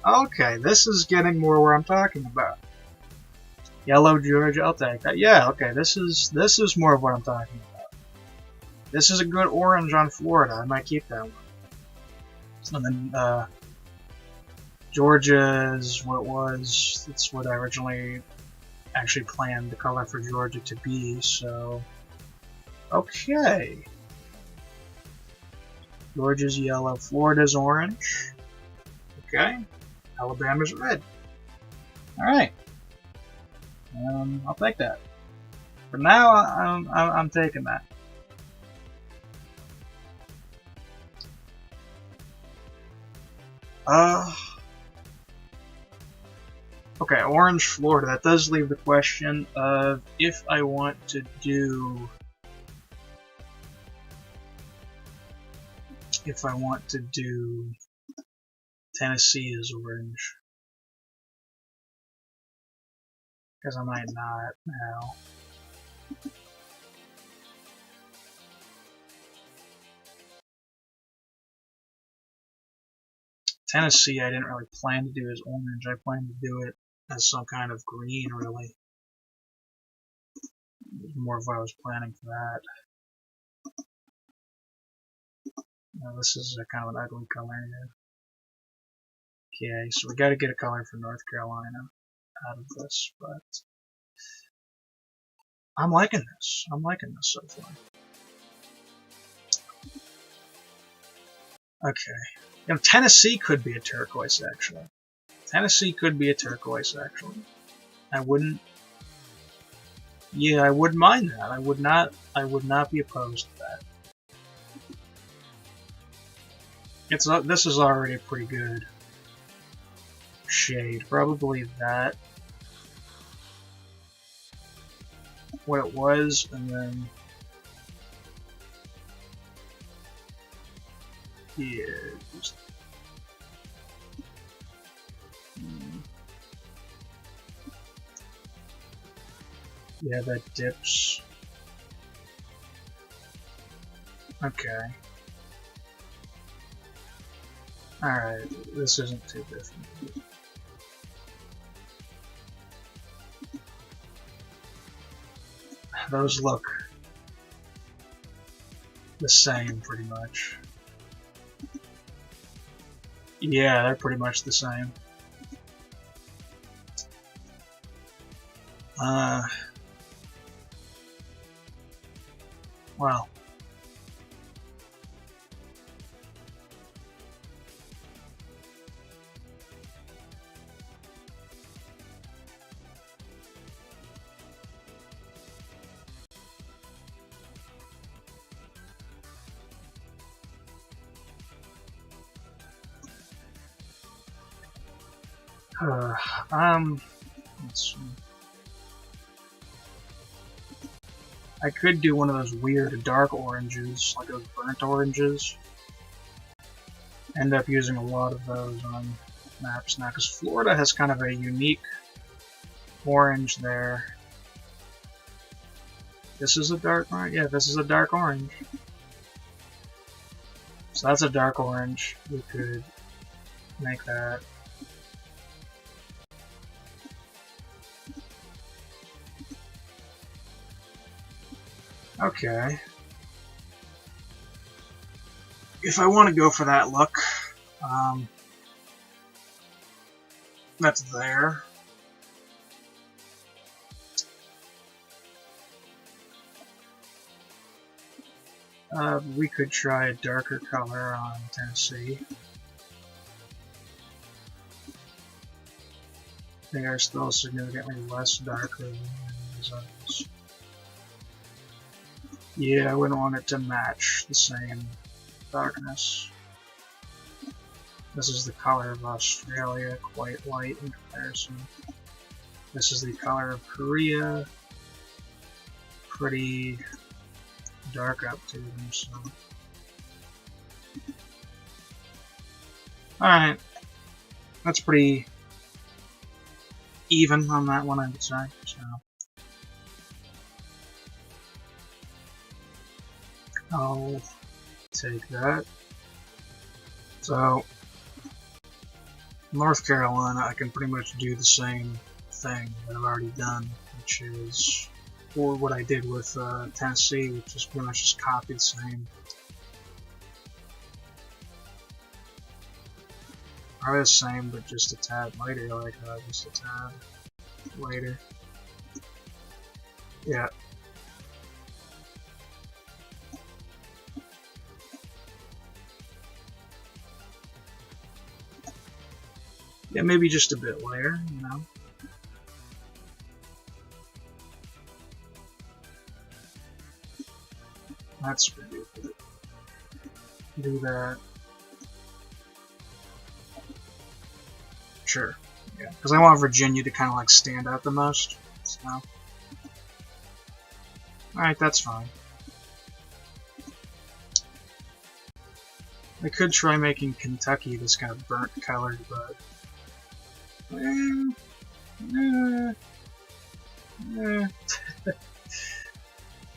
Okay, this is getting more where I'm talking about. Yellow, Georgia, I'll take that. Yeah, okay, this is more of what I'm talking about. This is a good orange on Florida. I might keep that one. And then, Georgia is what was. It's what I originally actually planned the color for Georgia to be, so. Okay. Georgia's yellow, Florida's orange. Okay. Alabama's red. Alright. I'll take that. For now, I'm taking that. Okay, orange, Florida. That does leave the question of if I want to do... Tennessee as orange. Because I might not now. Tennessee I didn't really plan to do as orange. I planned to do it as some kind of green, really. More of what I was planning for that. Now, this is a kind of an ugly color here. Okay, so we got to get a color for North Carolina out of this, but I'm liking this. I'm liking this so far. Okay. Tennessee could be a turquoise, actually. Tennessee could be a turquoise, actually. I wouldn't... Yeah, I wouldn't mind that. I would not be opposed to that. This is already a pretty good shade. Probably that. What it was, and then... Yeah, just... Yeah, that dips. Okay. Alright, this isn't too different. Those look the same, pretty much. Yeah, they're pretty much the same. Well. Let's see. I could do one of those weird dark oranges, like those burnt oranges. End up using a lot of those on maps now, because Florida has kind of a unique orange there. This is a dark orange? Yeah, this is a dark orange. So that's a dark orange. We could make that. Okay. If I want to go for that look, that's there. We could try a darker color on Tennessee. They are still significantly less darker than these others. Yeah, I wouldn't want it to match the same darkness. This is the color of Australia, quite light in comparison. This is the color of Korea, pretty dark up to them, so. Alright. That's pretty even on that one, I would say, so. I'll take that. So, North Carolina, I can pretty much do the same thing that I've already done, which is or what I did with Tennessee, which is pretty much just copy the same. Probably the same, but just a tad lighter, like just a tad lighter. Yeah. Yeah, maybe just a bit lighter, you know. That's pretty good. Do that. Sure. Yeah, because I want Virginia to kind of like stand out the most. So. Alright, that's fine. I could try making Kentucky this kind of burnt colored, but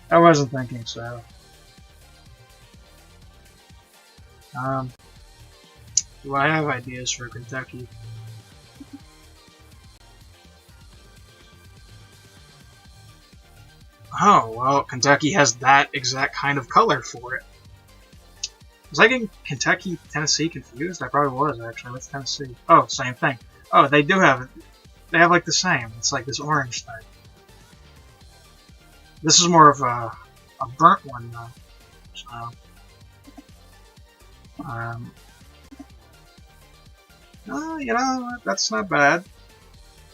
I wasn't thinking so. Do I have ideas for Kentucky? Oh, well, Kentucky has that exact kind of color for it. Was I getting Kentucky, Tennessee confused? I probably was, actually. What's Tennessee? Oh, same thing. Oh, they do have it. They have, like, the same. It's like this orange thing. This is more of a burnt one, though. So, you know, that's not bad.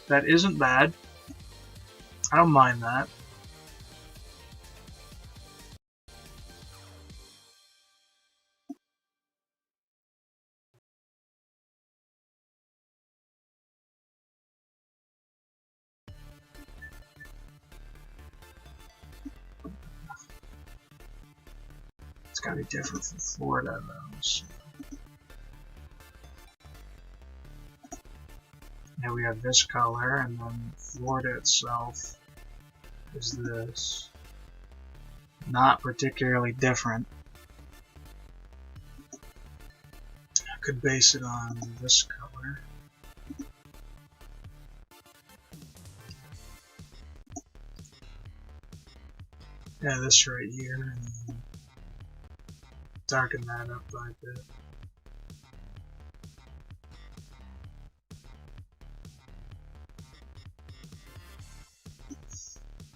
That isn't bad. I don't mind that. It's gotta be different from Florida, though. So. Now we have this color, and then Florida itself is this. Not particularly different. I could base it on this color. Yeah, this right here, and then darken that up by a bit.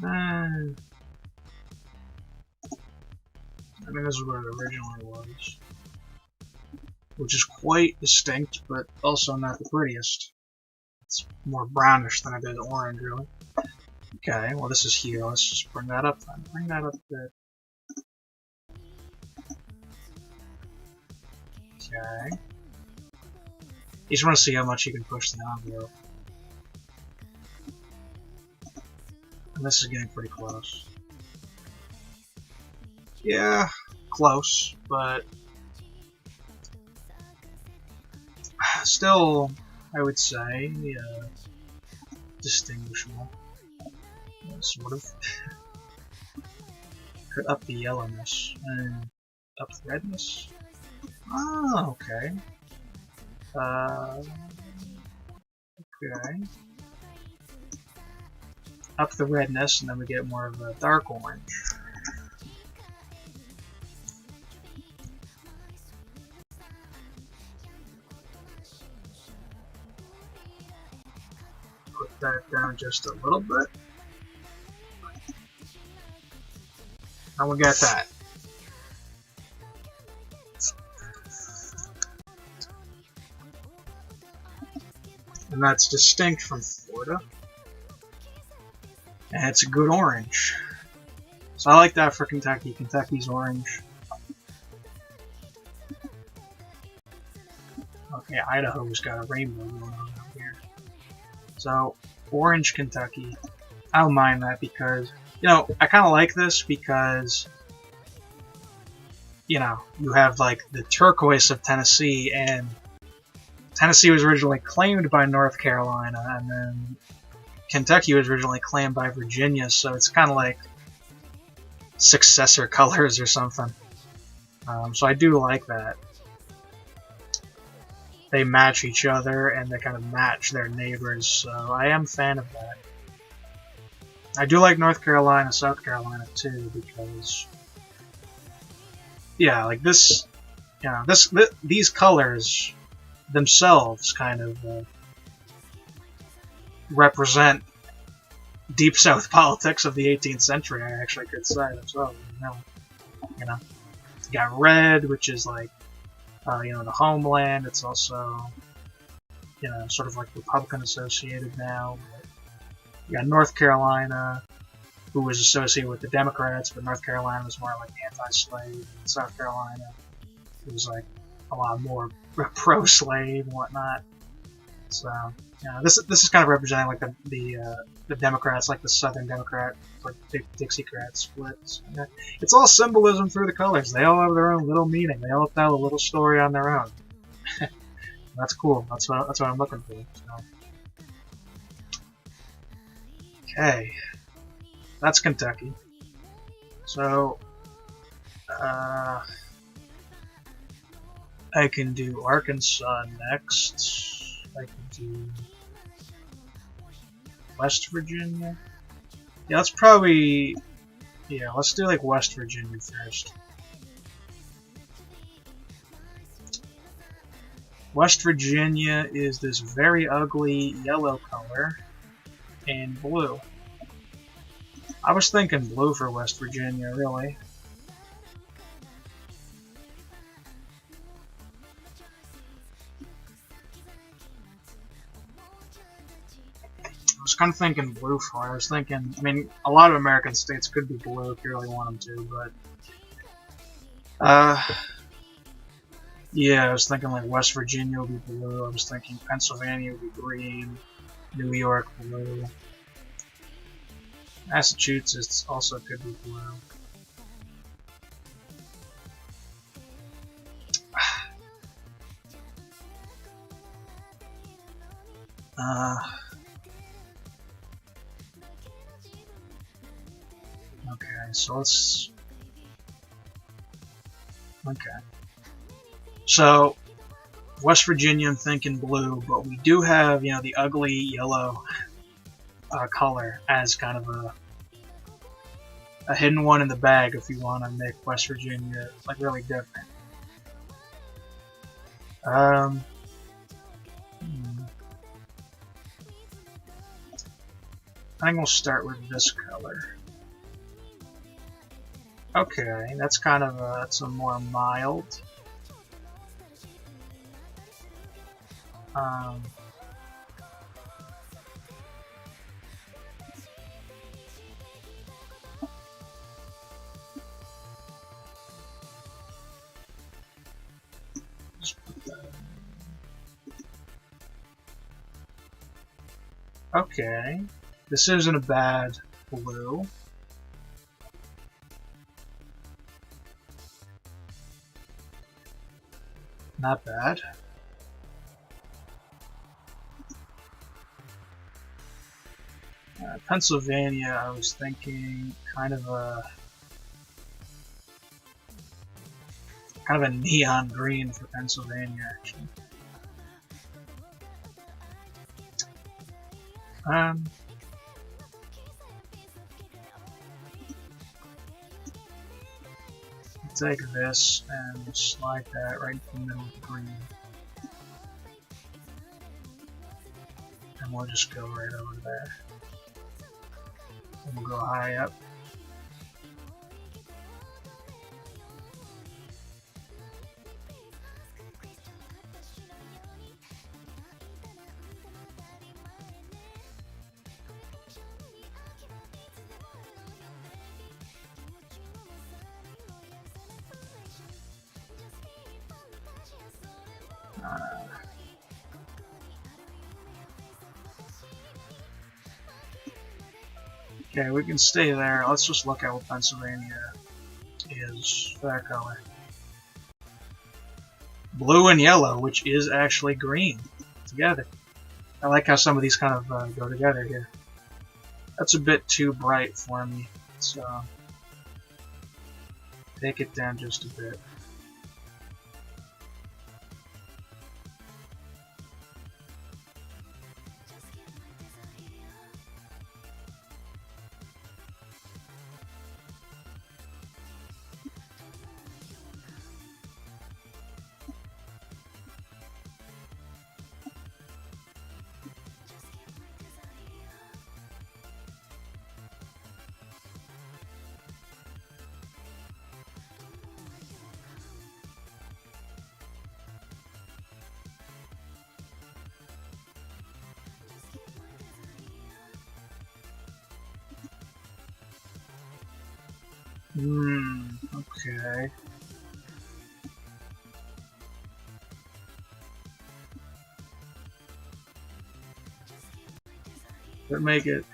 I mean, this is what it originally was. Which is quite distinct, but also not the prettiest. It's more brownish than it is orange, really. Okay, well this is here. Let's just bring that up then. Bring that up a bit. Okay. You just want to see how much you can push the envelope. And this is getting pretty close. Yeah, close, but still, I would say, distinguishable. Sort of. Could up the yellowness and up the redness. Ah, okay. Okay. Up the redness, and then we get more of a dark orange. Put that down just a little bit. And we got that. And that's distinct from Florida. And it's a good orange. So I like that for Kentucky. Kentucky's orange. Okay, Idaho's got a rainbow going on out here. So, orange Kentucky. I don't mind that because, you know, I kind of like this because, you know, you have like the turquoise of Tennessee, and Tennessee was originally claimed by North Carolina, and then Kentucky was originally claimed by Virginia, so it's kind of like successor colors or something. So I do like that. They match each other, and they kind of match their neighbors, so I am a fan of that. I do like North Carolina, South Carolina too, because, yeah, like this, you know, these colors themselves kind of represent deep South politics of the 18th century. I actually could say themselves. You know, you got red, which is like, you know, the homeland. It's also, you know, sort of like Republican associated now. You got North Carolina, who was associated with the Democrats, but North Carolina was more like anti-slave, and South Carolina was like a lot more pro-slave and whatnot. So, you know, this is kind of representing like the Democrats, like the Southern Democrat, like Dixiecrat split. So, yeah, it's all symbolism through the colors. They all have their own little meaning. They all tell a little story on their own. That's cool. That's what I'm looking for. So. Okay, that's Kentucky. So, I can do Arkansas next. I can do West Virginia. Yeah, let's probably, yeah, let's do like West Virginia first. West Virginia is this very ugly yellow color and blue. I was thinking blue for West Virginia, really. I was kind of thinking blue for it. I was thinking, I mean, a lot of American states could be blue if you really want them to, but yeah, I was thinking like West Virginia would be blue. I was thinking Pennsylvania would be green. New York blue. Massachusetts also could be blue. Okay, so let's. Okay. So, West Virginia, I'm thinking blue, but we do have, you know, the ugly yellow color as kind of a hidden one in the bag if you want to make West Virginia like really different. I think we'll start with this color. Okay, that's kind of that's a more mild. Okay, this isn't a bad blue. Not bad. Pennsylvania, I was thinking kind of a neon green for Pennsylvania, actually. Take this and slide that right in the middle of the green. And we'll just go right over there. And we'll go high up. Okay, we can stay there. Let's just look at what Pennsylvania is for that color. Blue and yellow, which is actually green together. I like how some of these kind of go together here. That's a bit too bright for me, so take it down just a bit. Okay. But make it...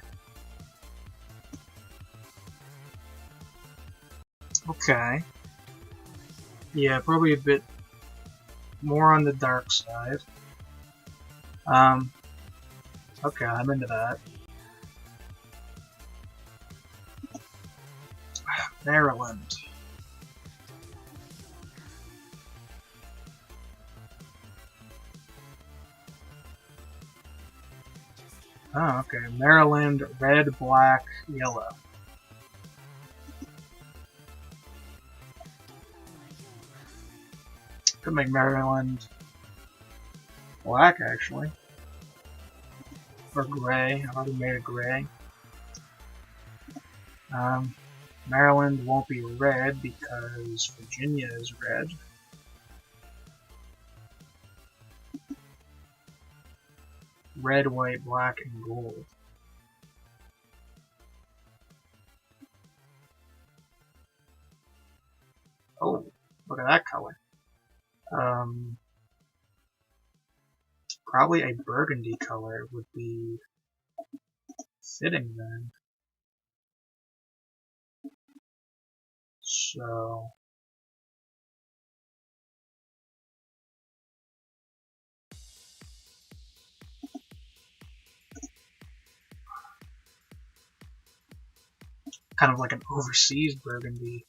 Okay. Yeah, probably a bit more on the dark side. Okay, I'm into that. Maryland. Oh, okay. Maryland, red, black, yellow. Could make Maryland black, actually. Or gray. I've already made it gray. Maryland won't be red because Virginia is red. Red, white, black, and gold. Oh, look at that color. Probably a burgundy color would be fitting then. So... kind of like an overseas burgundy.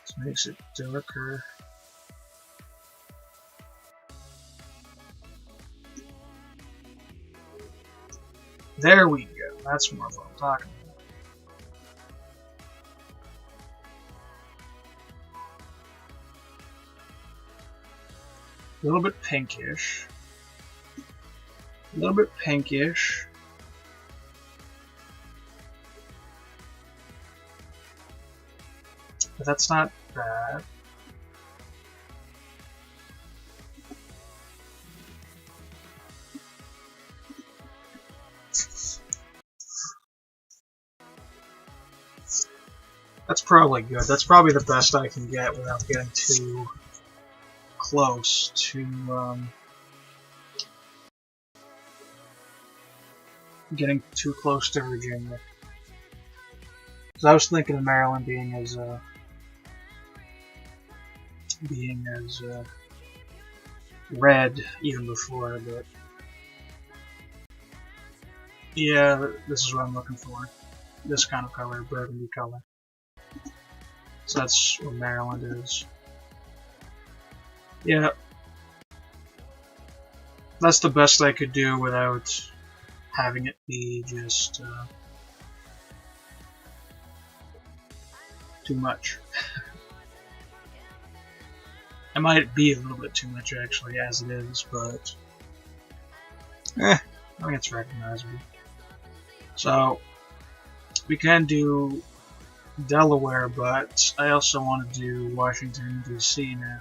This makes it darker. There we go. That's more of what I'm talking about. A little bit pinkish. A little bit pinkish. But that's not bad. That's probably good. That's probably the best I can get without getting too close to Virginia. Because I was thinking of Maryland being as red even before, but yeah, this is what I'm looking for. This kind of color, burgundy color. So that's what Maryland is. Yeah. That's the best I could do without having it be just too much. It might be a little bit too much actually as it is, but I think it's recognizable. So we can do Delaware, but I also want to do Washington, D.C. now.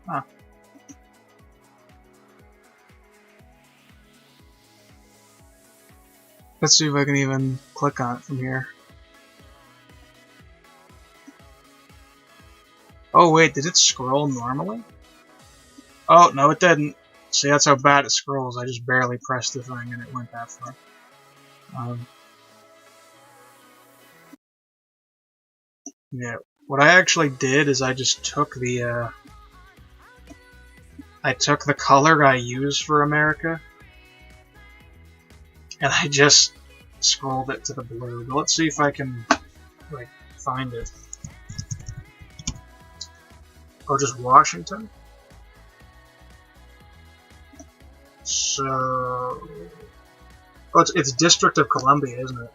Huh. Let's see if I can even click on it from here. Oh wait, did it scroll normally? Oh, no it didn't. See, that's how bad it scrolls. I just barely pressed the thing and it went that far. Yeah, what I actually did is I just took the color I use for America, and I just scrolled it to the blue. But let's see if I can like find it. Oh, just Washington? So, oh, it's District of Columbia, isn't it?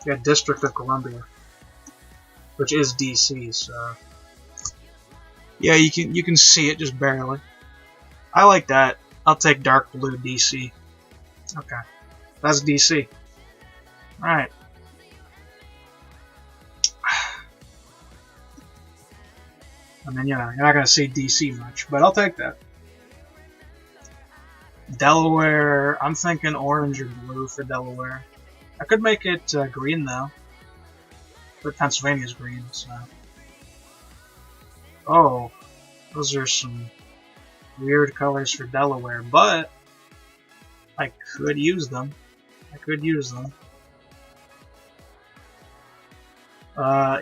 Yeah, District of Columbia, which is DC. So, yeah, you can see it just barely. I like that. I'll take dark blue DC. Okay, that's DC. All right. I mean, you know, you're not going to see DC much, but I'll take that. Delaware, I'm thinking orange or blue for Delaware. I could make it green, though. But Pennsylvania's green, so... Oh, those are some weird colors for Delaware, but I could use them. It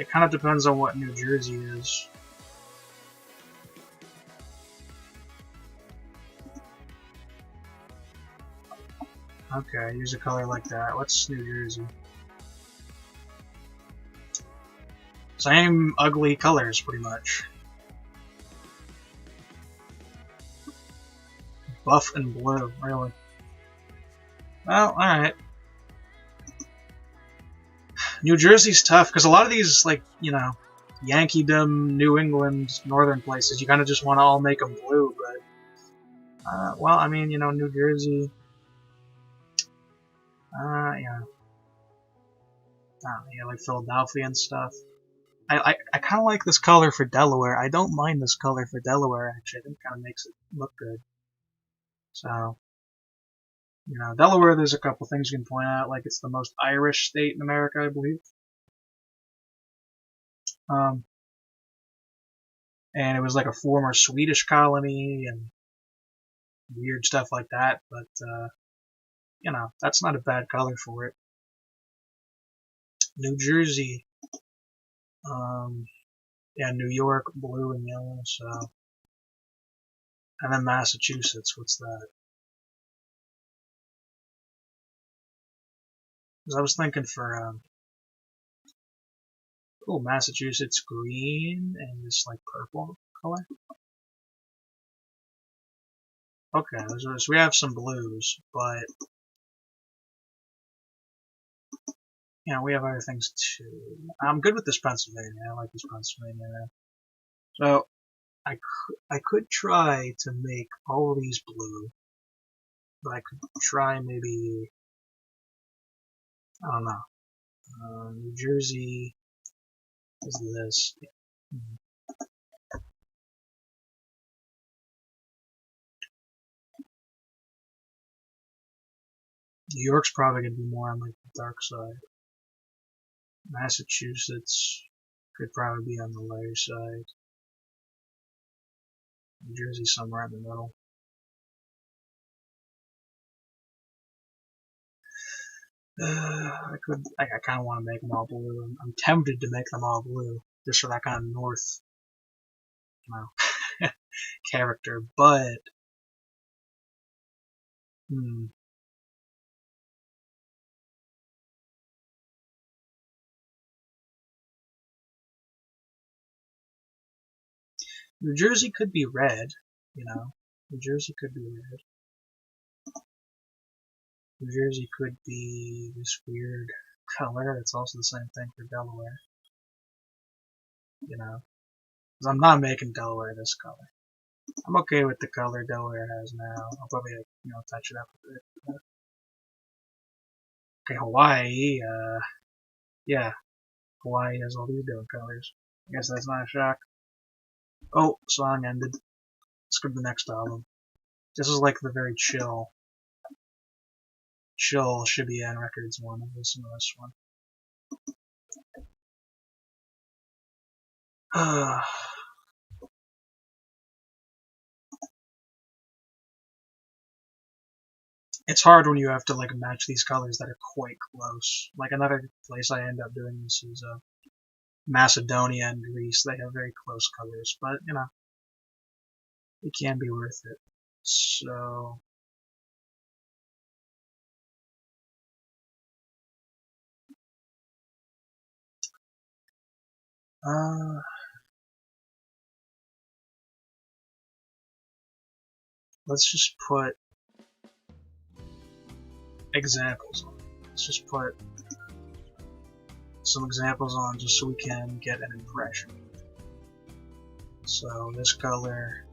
kind of depends on what New Jersey is. Okay, use a color like that. What's New Jersey? Same ugly colors, pretty much. Buff and blue, really. Well, alright. New Jersey's tough, because a lot of these, like, you know, Yankeedom, New England, northern places, you kind of just want to all make them blue, but... well, I mean, you know, New Jersey... yeah. Yeah, like Philadelphia and stuff. I kind of like this color for Delaware. I don't mind this color for Delaware, actually. I think it kind of makes it look good. So, you know, Delaware, there's a couple things you can point out, like it's the most Irish state in America, I believe. And it was like a former Swedish colony and weird stuff like that, but, you know, that's not a bad color for it. New Jersey, Yeah, New York, blue and yellow, so. And then Massachusetts, what's that? Because I was thinking for, oh, Massachusetts green and this, like, purple color. Okay, so we have some blues, but, you know, we have other things too. I'm good with this Pennsylvania. I like this Pennsylvania. So, I could try to make all of these blue, but I could try maybe, I don't know, New Jersey is this. New York's probably going to be more on like the dark side. Massachusetts could probably be on the lighter side. New Jersey somewhere in the middle. I kind of want to make them all blue. I'm tempted to make them all blue, just for that kind of north, you know, character, but, New Jersey could be red, you know. New Jersey could be red. New Jersey could be this weird color. It's also the same thing for Delaware. You know, because I'm not making Delaware this color. I'm okay with the color Delaware has now. I'll probably, you know, touch it up a bit. Okay, Hawaii. Yeah, Hawaii has all these different colors. I guess that's not a shock. Oh, song ended. Let's go to the next album. This is like the very chill Shibuya Records one. I've listened to this one. It's hard when you have to like match these colors that are quite close. Like another place I end up doing this is Macedonia and Greece. They have very close colors, but you know, it can be worth it. So let's just put examples on. Let's just put some examples on just so we can get an impression. So this color,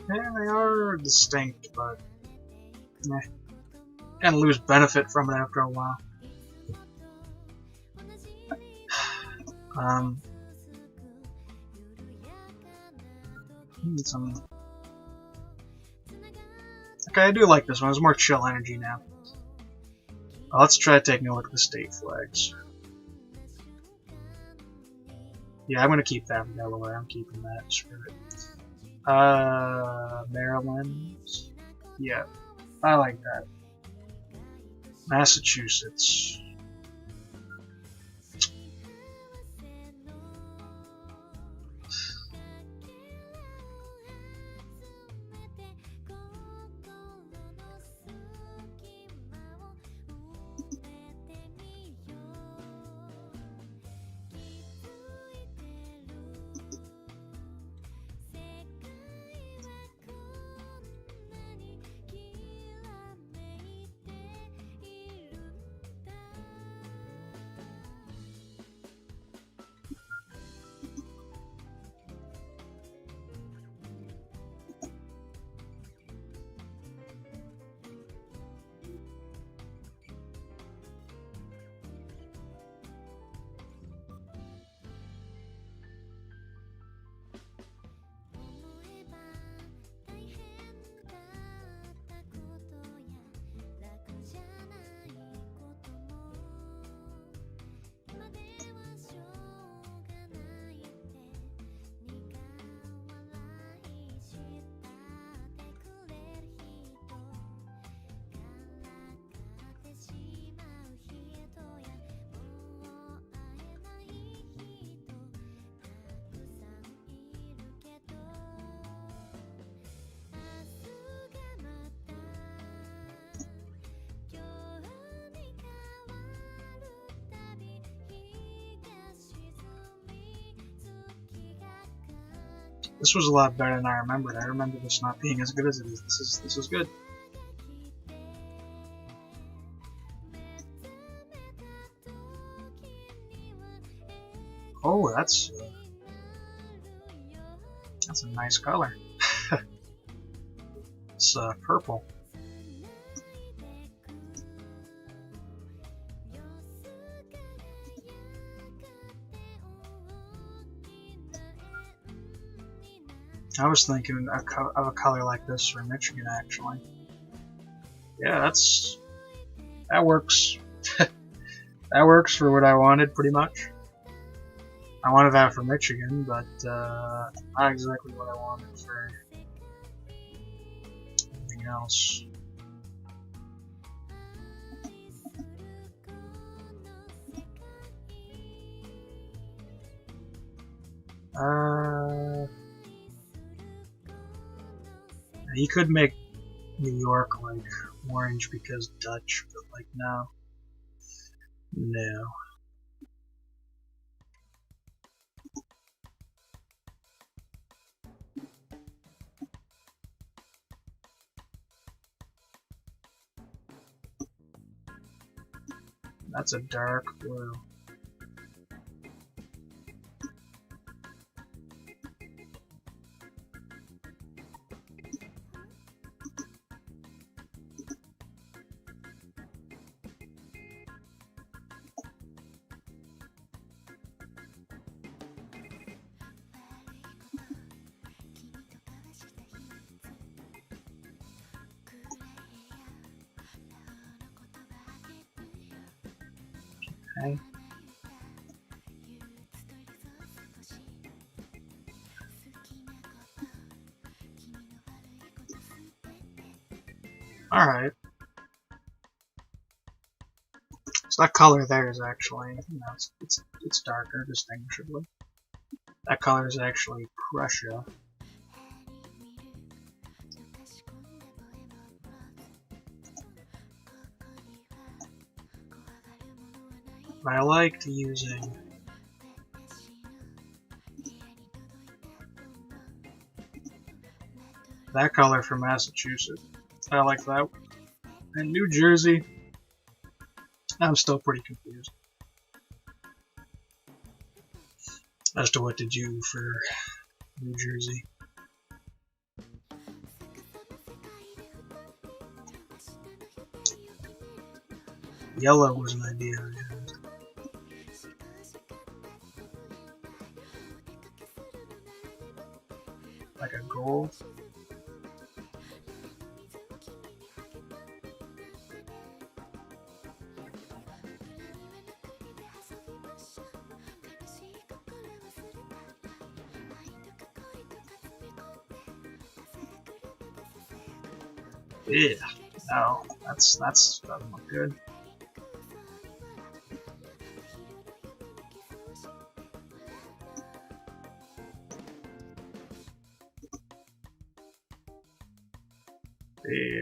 yeah, they are distinct, but kind of lose benefit from it after a while. Okay, I do like this one. It's more chill energy now. Let's try taking a look at the state flags. Yeah, I'm gonna keep that in Delaware. I'm keeping that. Screw it. Maryland. Yeah, I like that. Massachusetts. This was a lot better than I remembered. I remember this not being as good as it is. This is good. Oh, that's a nice color. It's purple. I was thinking of a color like this for Michigan, actually. Yeah, that works. That works for what I wanted, pretty much. I wanted that for Michigan, but not exactly what I wanted for anything else. He could make New York like orange because Dutch, but like no. No. That's a dark blue. Okay. Alright. So that color there is actually, you know, it's darker, distinguishably. That color is actually Prussia. But I liked using that color for Massachusetts. I like that. And New Jersey, I'm still pretty confused as to what to do for New Jersey. Yellow was an idea I had. Like a gold. Yeah, no, that doesn't look good. Yeah.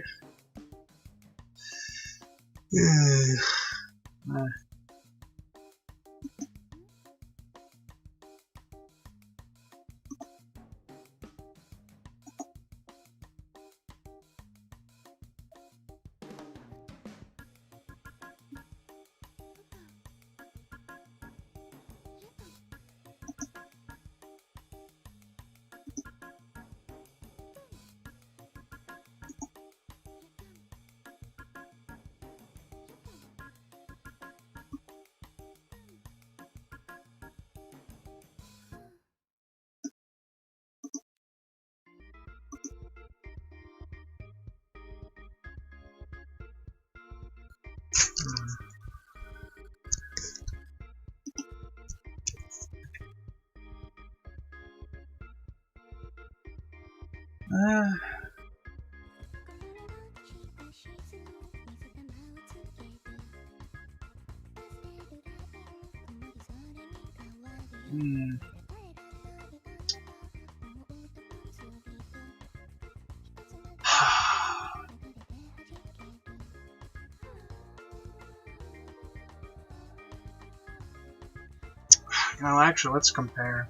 You know, actually, let's compare.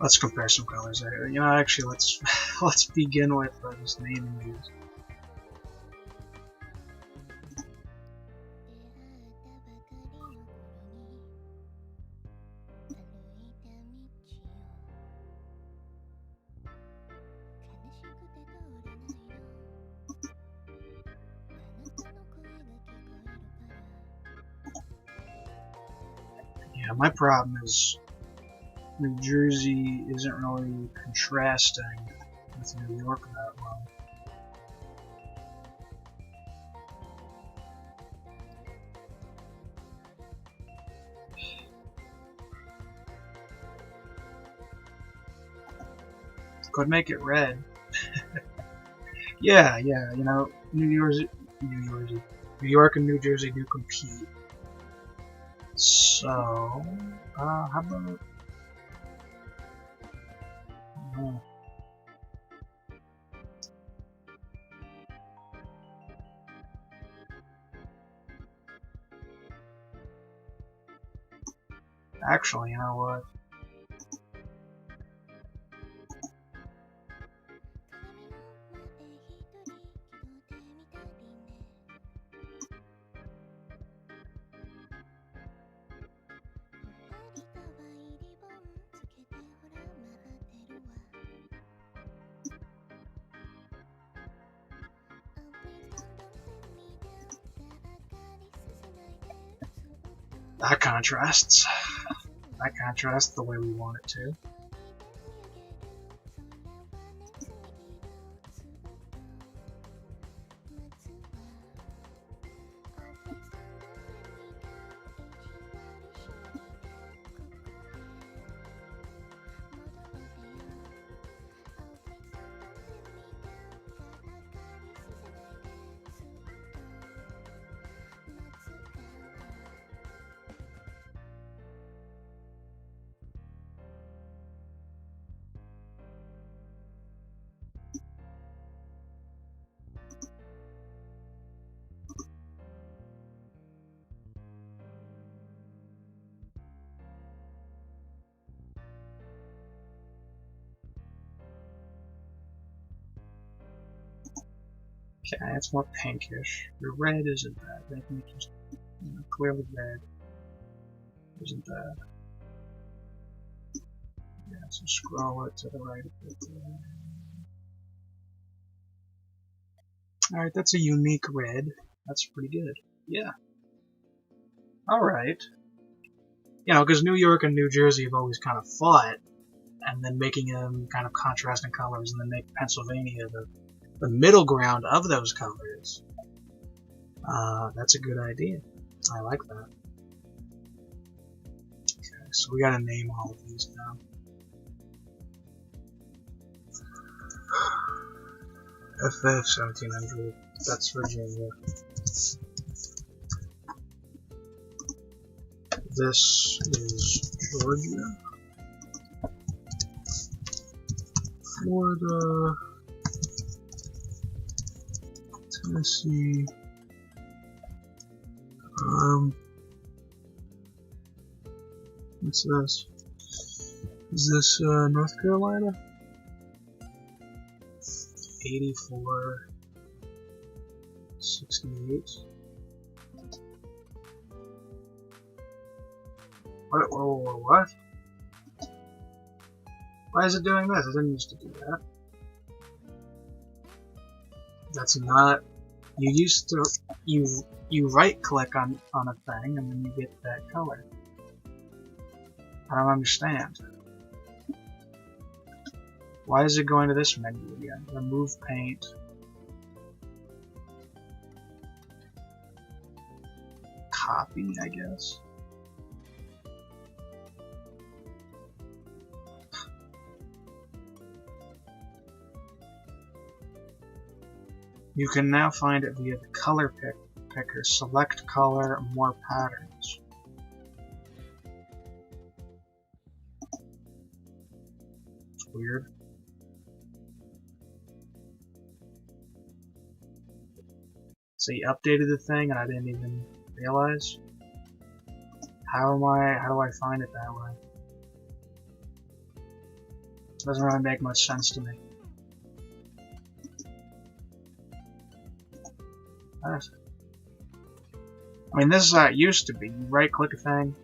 Let's compare some colors. You know, actually, let's begin with just naming these. Yeah, my problem is New Jersey isn't really contrasting with New York that well. Could make it red. Yeah, you know, New York and New Jersey do compete. So, how about? Oh. Actually, you know what? That contrasts. That contrasts the way we want it to. Okay, it's more pinkish. The red isn't bad. I think just clearly red isn't bad. Yeah, so scroll it to the right a bit. Alright, that's a unique red. That's pretty good. Yeah. Alright. You know, because New York and New Jersey have always kind of fought, and then making them kind of contrasting colors, and then make Pennsylvania the middle ground of those colors. That's a good idea. I like that. Okay, so we gotta name all of these now. FF 1700, that's Virginia. This is Georgia. Florida. Tennessee. What's this? Is this North Carolina? 84, 68. What? Why is it doing this? It didn't used to do that. That's not. You used to. You right click on a thing and then you get that color. I don't understand. Why is it going to this menu again? Remove paint. Copy, I guess. You can now find it via the color picker. Select color, more patterns. It's weird. So you updated the thing and I didn't even realize? How do I find it that way? Doesn't really make much sense to me. I mean, this is how it used to be. You right-click a thing,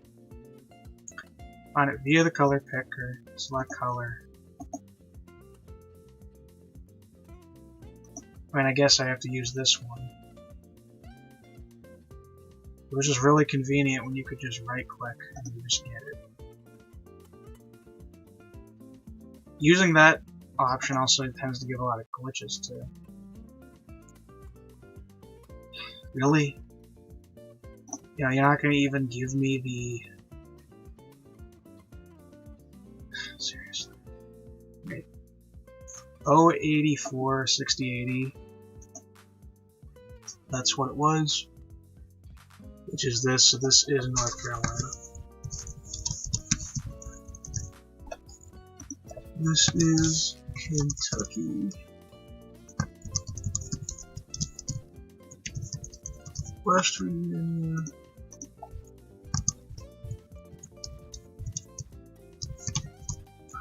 find it via the color picker, select color. I mean, I guess I have to use this one. It was just really convenient when you could just right-click and you just get it. Using that option also tends to give a lot of glitches too. Really? You know, you're not going to even give me the... Seriously. Wait. 084 6080. That's what it was. Which is this, so this is North Carolina. This is Kentucky. West Virginia.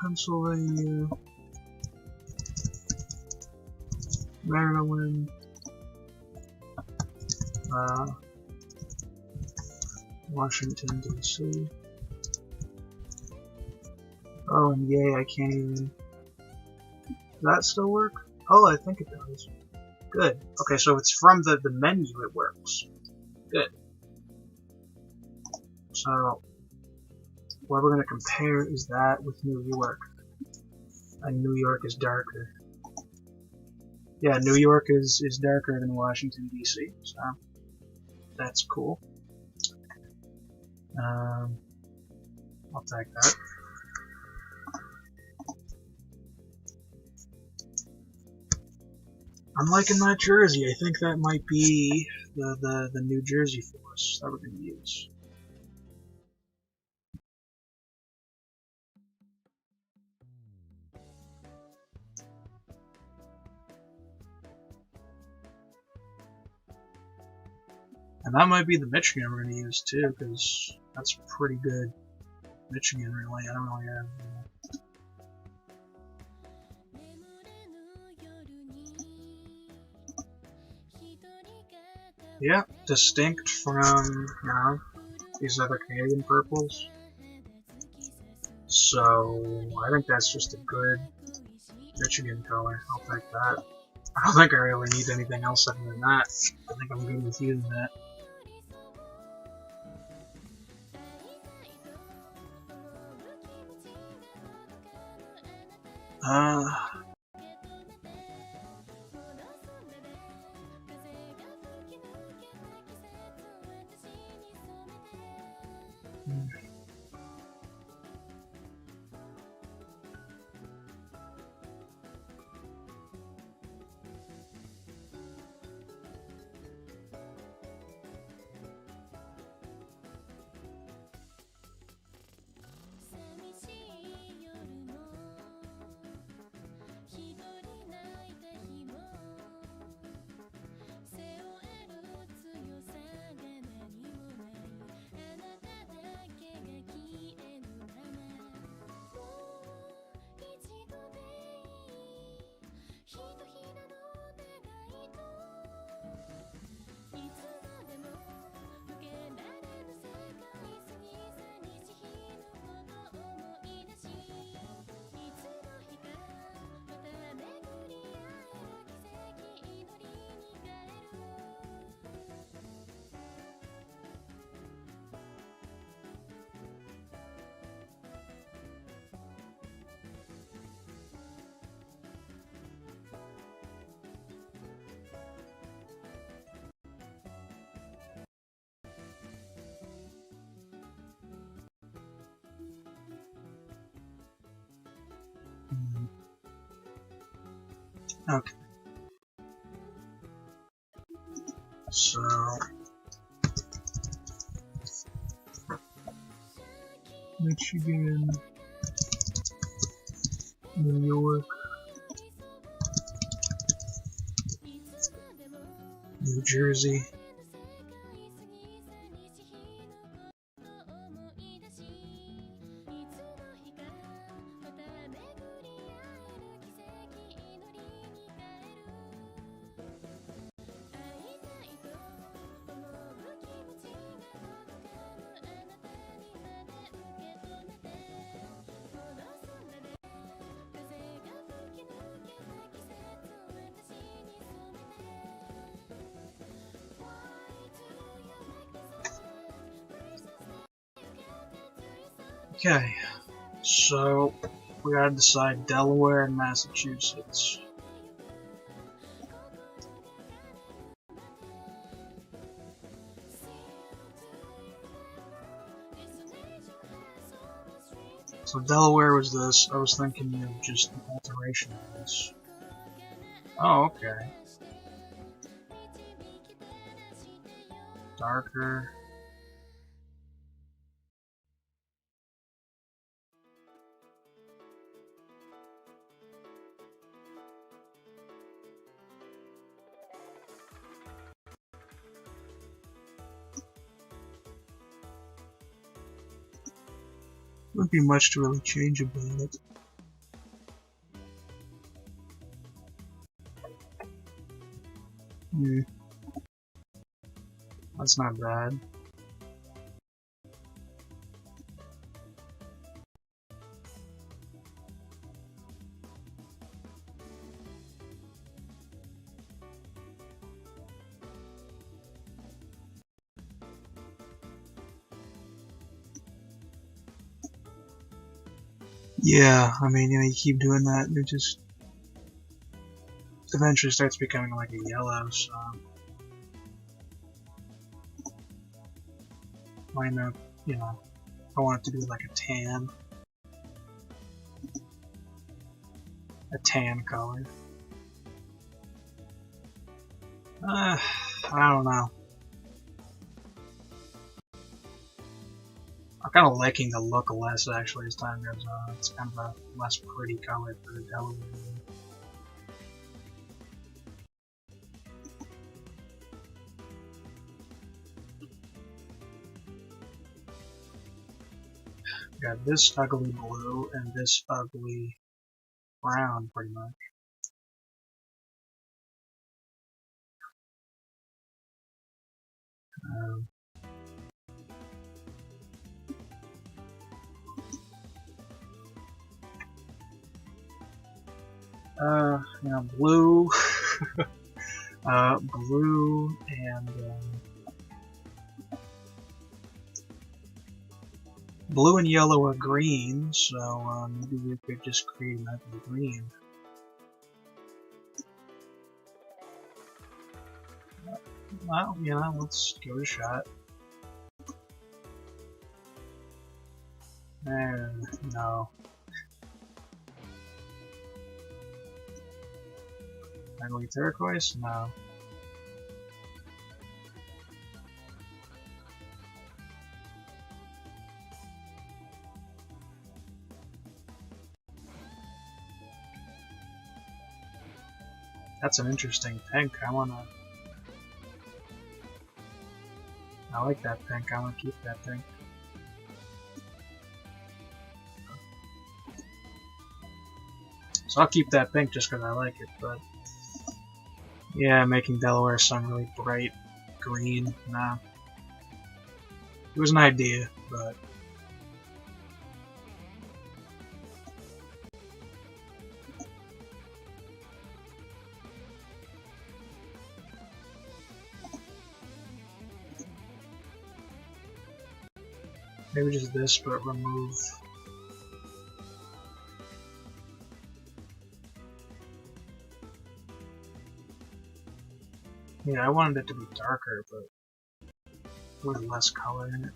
Pennsylvania. Maryland. Washington, D.C. Oh, and yay, I can't even... Does that still work? Oh, I think it does. Good. Okay, so it's from the menu it works. Good. So, what we're going to compare is that with New York. And New York is darker. Yeah, New York is darker than Washington, D.C., so that's cool. I'll take that. I'm liking that jersey. I think that might be the New Jersey force that we're going to use. And that might be the Michigan we're going to use too, because that's pretty good. Michigan, really. I don't really have... Yeah, distinct from, you know, these other Canadian purples. So, I think that's just a good Michigan color. I'll take that. I don't think I really need anything else other than that. I think I'm good with using that. Okay. So... Michigan, New York, New Jersey, Okay, so we gotta decide Delaware and Massachusetts. So Delaware was this. I was thinking of just an alteration of this. Oh, okay. Darker. Wouldn't be much to really change about it. That's not bad. Yeah, I mean, you keep doing that, and it just eventually starts becoming like a yellow, so why not, I want it to be like a tan. A tan color. I don't know. I'm kind of liking the look less actually as time goes on. It's kind of a less pretty color for the Delaware. Got this ugly blue and this ugly brown, pretty much. Blue, blue, and blue and yellow are green, so maybe we could just create an ugly green. Well, let's give it a shot. No. Ugly turquoise? No. That's an interesting pink. I like that pink. I wanna keep that pink. So I'll keep that pink just because I like it, but yeah, making Delaware some really bright green, nah. It was an idea, but maybe just this, but remove. Yeah, I wanted it to be darker, but with less color in it.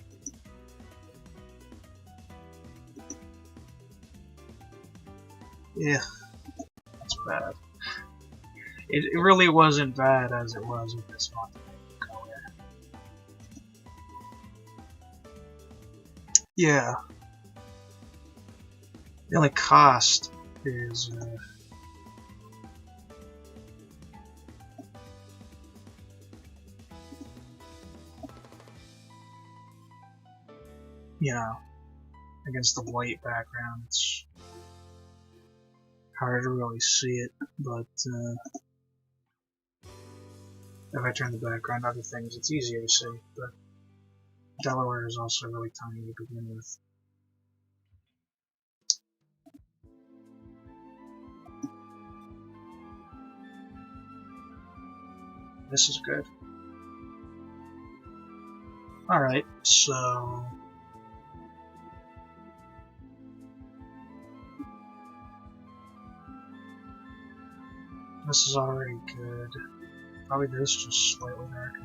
Yeah, that's bad. It really wasn't bad as it was with this one color. Yeah. The only cost is against the white background, it's hard to really see it, but if I turn the background other things, it's easier to see, but Delaware is also really tiny to begin with. This is good. Alright, so This is already good. Probably this, just slightly darker.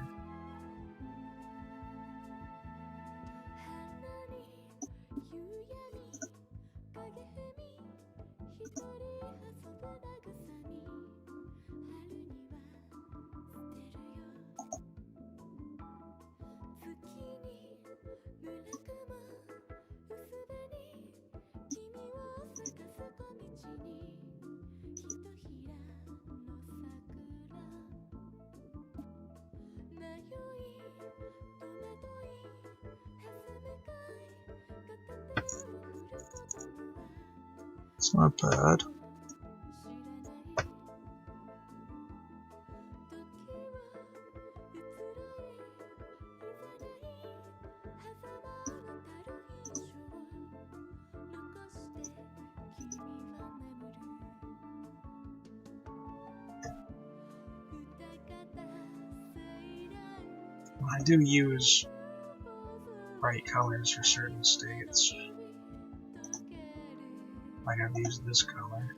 It's not bad. I do use bright colors for certain states. Like I've used this color.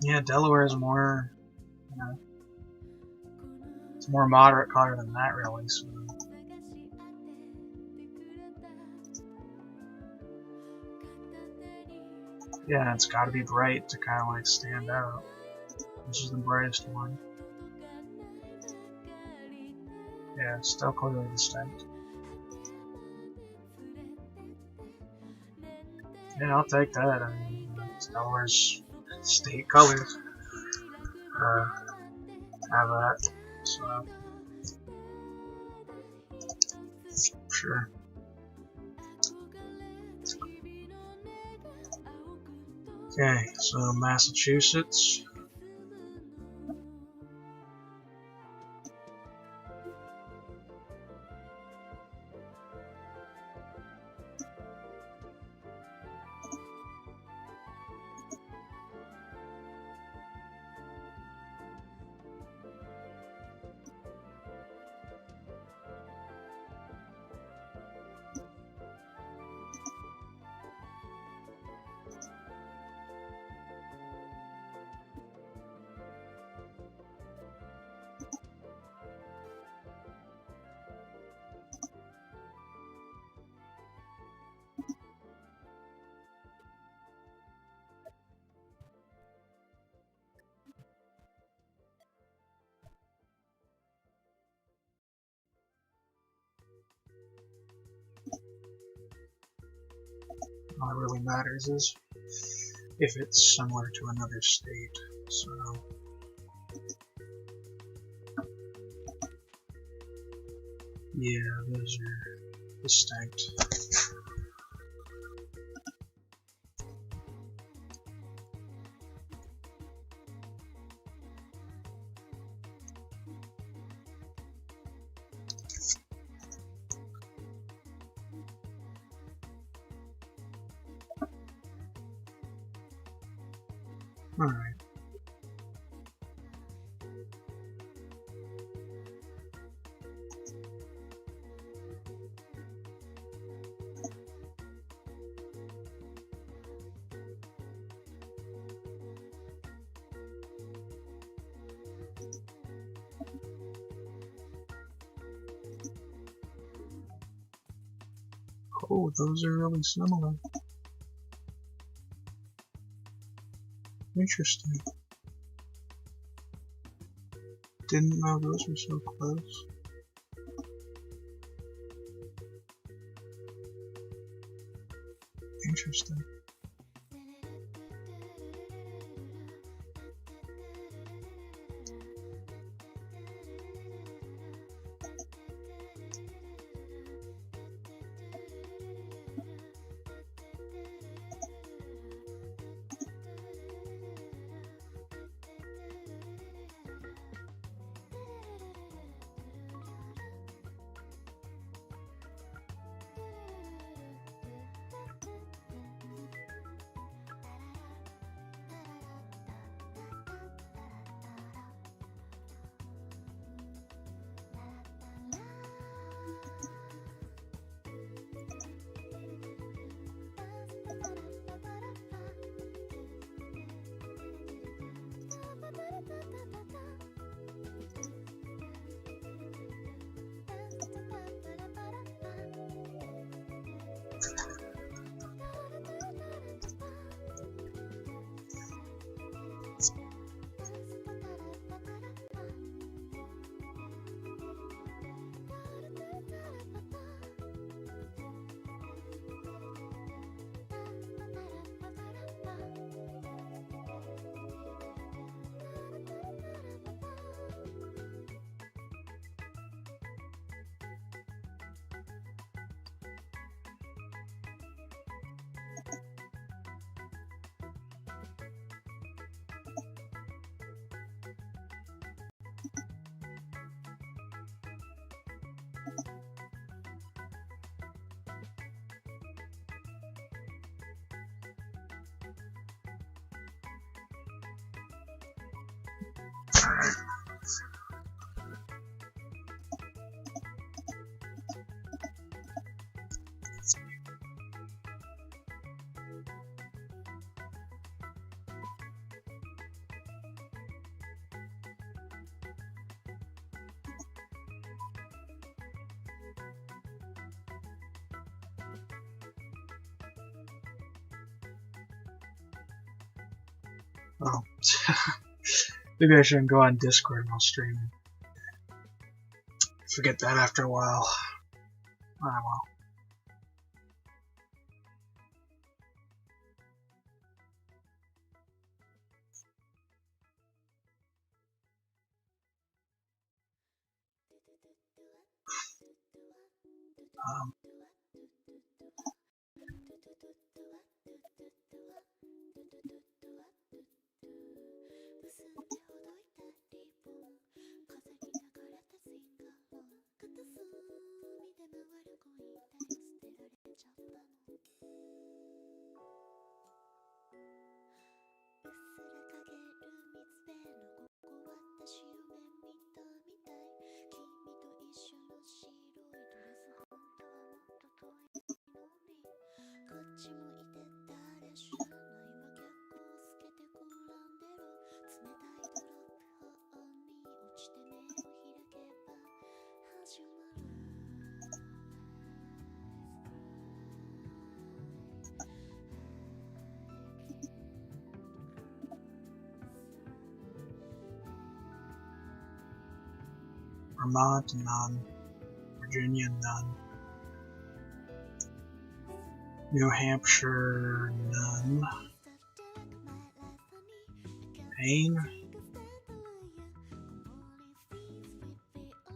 Yeah, Delaware is more, you know, it's a more moderate color than that, really. So. Yeah, it's got to be bright to kind of like stand out. This is the brightest one. Yeah, it's still clearly distinct. Yeah, I'll take that. I mean, it's Delaware's state colors. Have that. So, sure. Okay, so Massachusetts. All that really matters is if it's similar to another state. So, yeah, those are distinct. Alright. Oh, those are really similar. Interesting. Didn't know those were so close. Interesting. Alright. Oh. Maybe I shouldn't go on Discord while streaming. Forget that after a while. Ah, well. Vermont, none. Virginia, none. New Hampshire, none. Maine?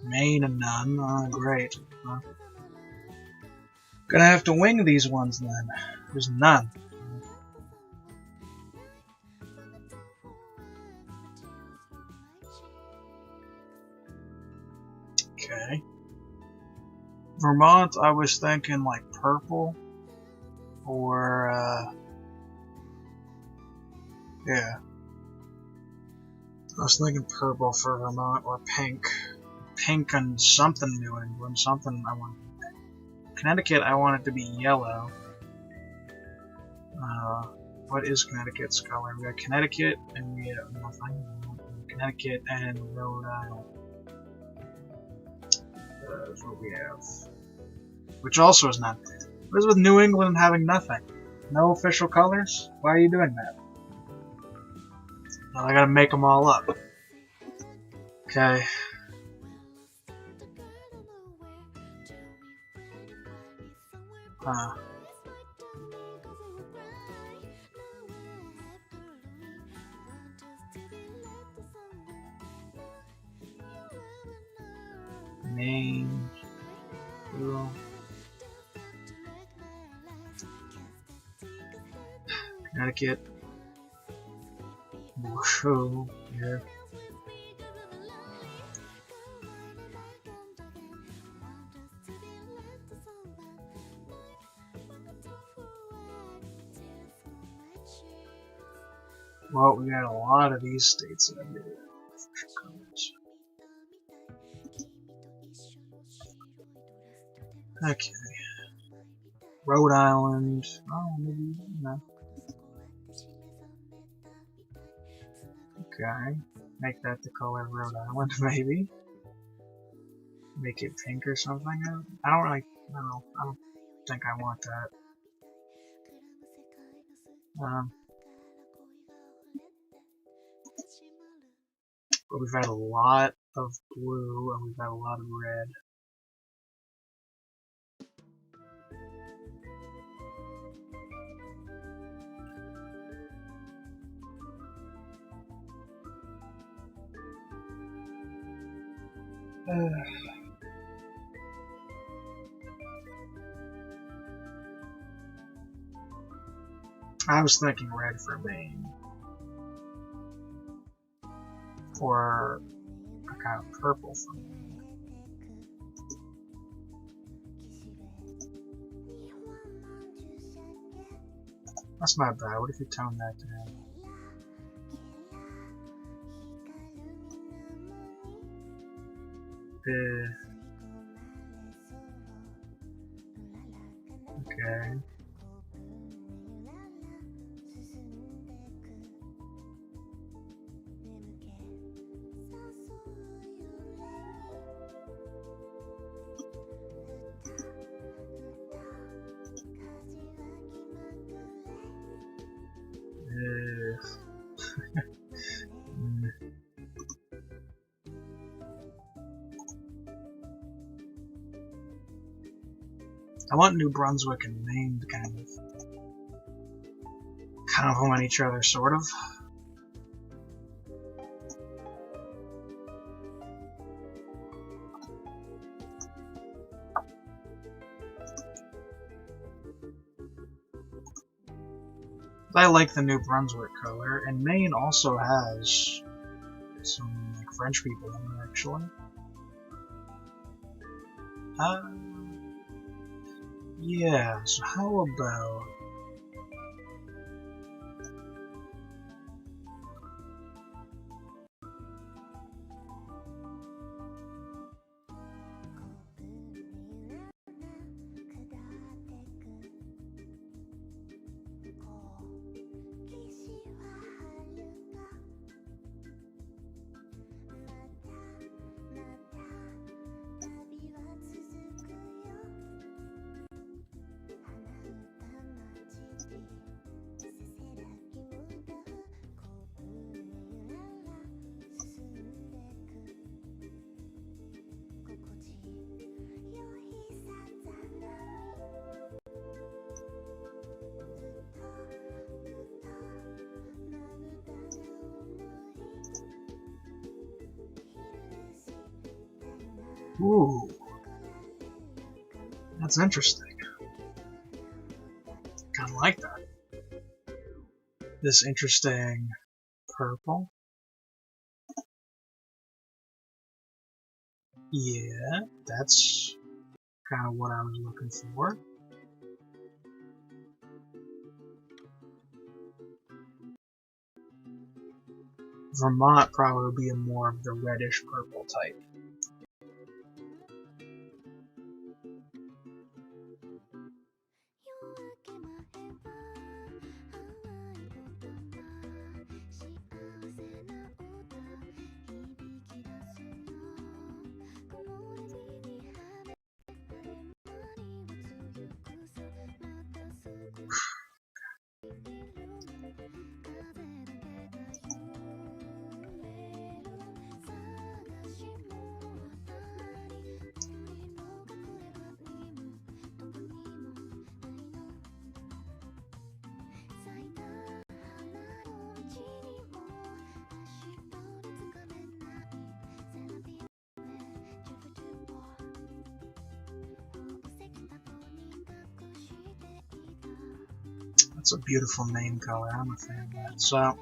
Maine, none. Oh, great. Gonna have to wing these ones then. There's none. Okay. Vermont, I was thinking like purple. Or, yeah. I was thinking purple for Vermont or pink. Pink and something New England. Something I want. Connecticut, I want it to be yellow. What is Connecticut's color? We got Connecticut and we have nothing. Connecticut and Rhode Island. That's what we have. Which also is not. What is with New England having nothing? No official colors? Why are you doing that? Well, I gotta make them all up. Okay. Huh. Maine. Cool. Connecticut. Whoa, yeah. Well, we got a lot of these states in here. Okay. Rhode Island. Oh, maybe, no. Okay. Make that the color of Rhode Island, maybe. Make it pink or something. I don't really, no, I don't think I want that. But we've had a lot of blue and we've had a lot of red. I was thinking red for Maine. Or a kind of purple for Maine. That's not bad. What if you tone that down? Okay. I want New Brunswick and Maine to kind of complement each other, sort of. I like the New Brunswick color, and Maine also has some like French people in it, actually. Yeah, so how about... Ooh, that's interesting. Kind of like that. This interesting purple. Yeah, that's kind of what I was looking for. Vermont probably would be a more of the reddish purple type. That's a beautiful name color. I'm a fan of that. So,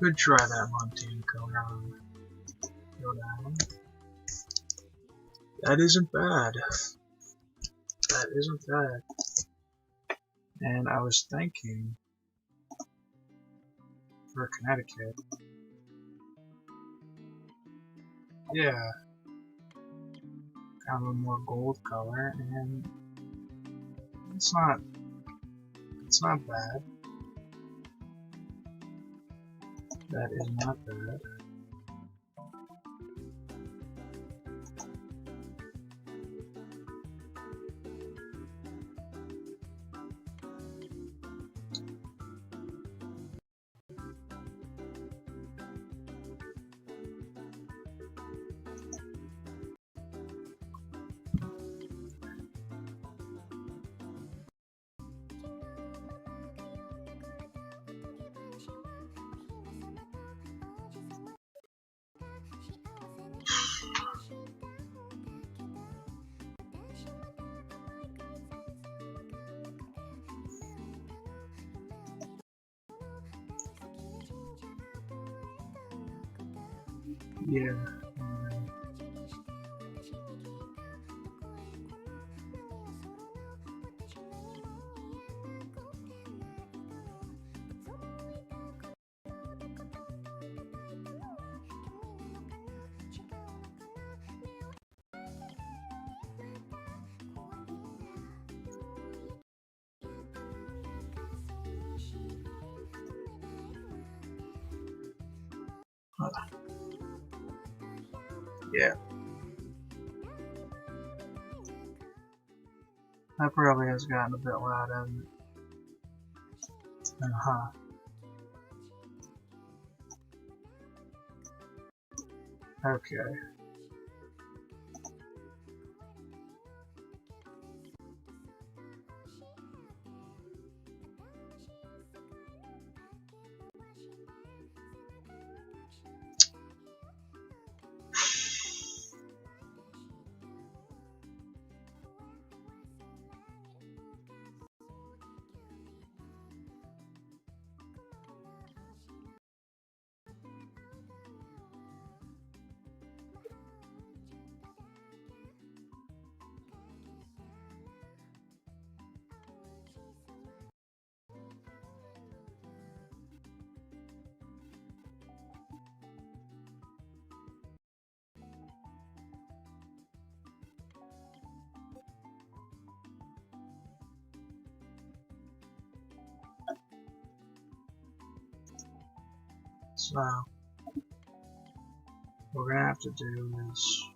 Could try that Montana color on Rhode Island. That isn't bad. That isn't bad. And I was thinking for Connecticut. Yeah. Kind of a more gold color, and it's not bad. That is not bad. Yeah. Yeah. That probably has gotten a bit loud, hasn't it? Uh-huh. Okay. So, what we're gonna have to do is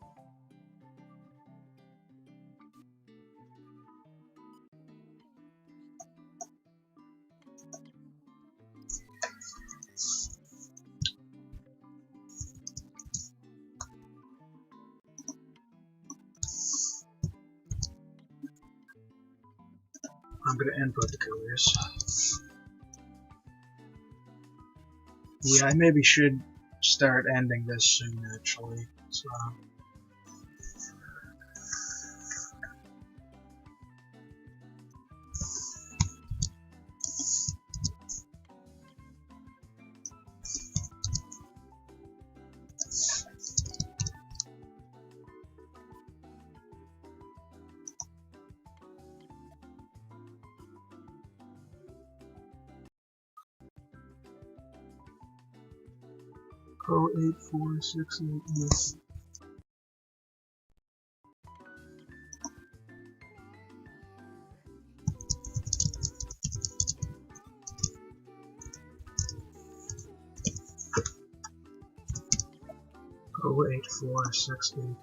I'm gonna input the colors. Yeah, I maybe should start ending this soon, actually. So. 08468. 08468.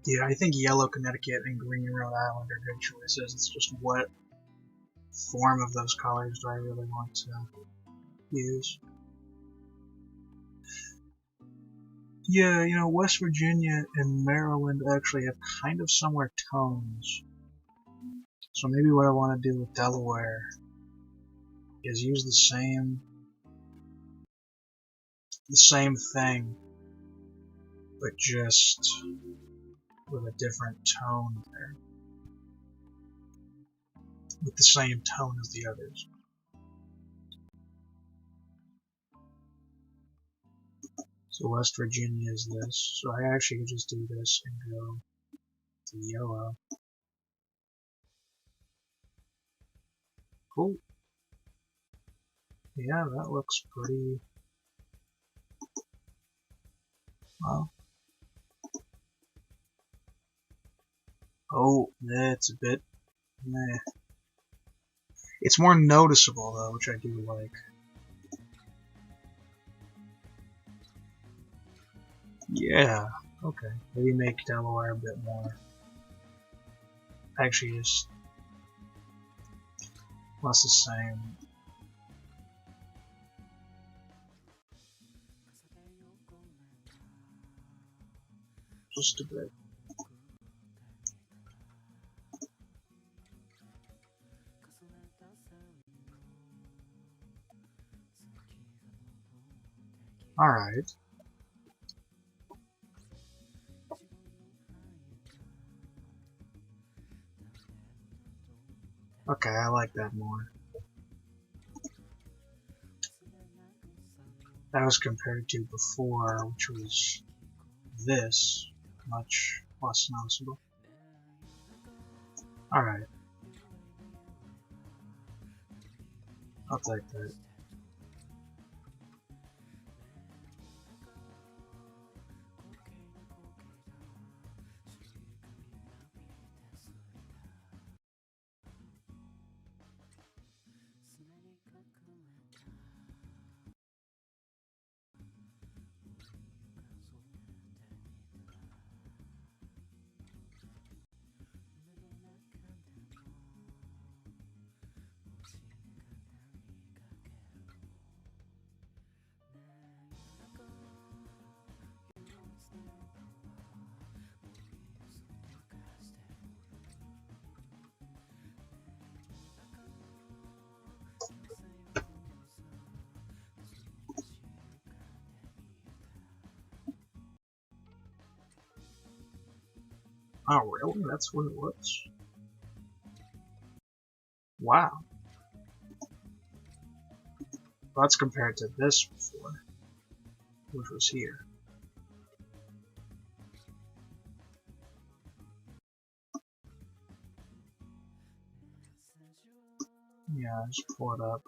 Yeah, I think yellow Connecticut and green Rhode Island are good choices. It's just what form of those colors do I really want to use? Yeah, you know, West Virginia and Maryland actually have kind of similar tones. So maybe what I want to do with Delaware is use the same thing, but just with a different tone there. With the same tone as the others. So West Virginia is this. So I actually could just do this and go to yellow. Cool. Yeah, that looks pretty well. Oh, that's a bit meh. It's more noticeable though, which I do like. Yeah, okay. Maybe make Delaware a bit more. Actually, just less the same. Just a bit. Alright. Okay, I like that more. That was compared to before, which was this. Much less noticeable. Alright. I'll take that. Oh, really? That's what it was? Wow. Well, that's compared to this before, which was here. Yeah, just pull it up.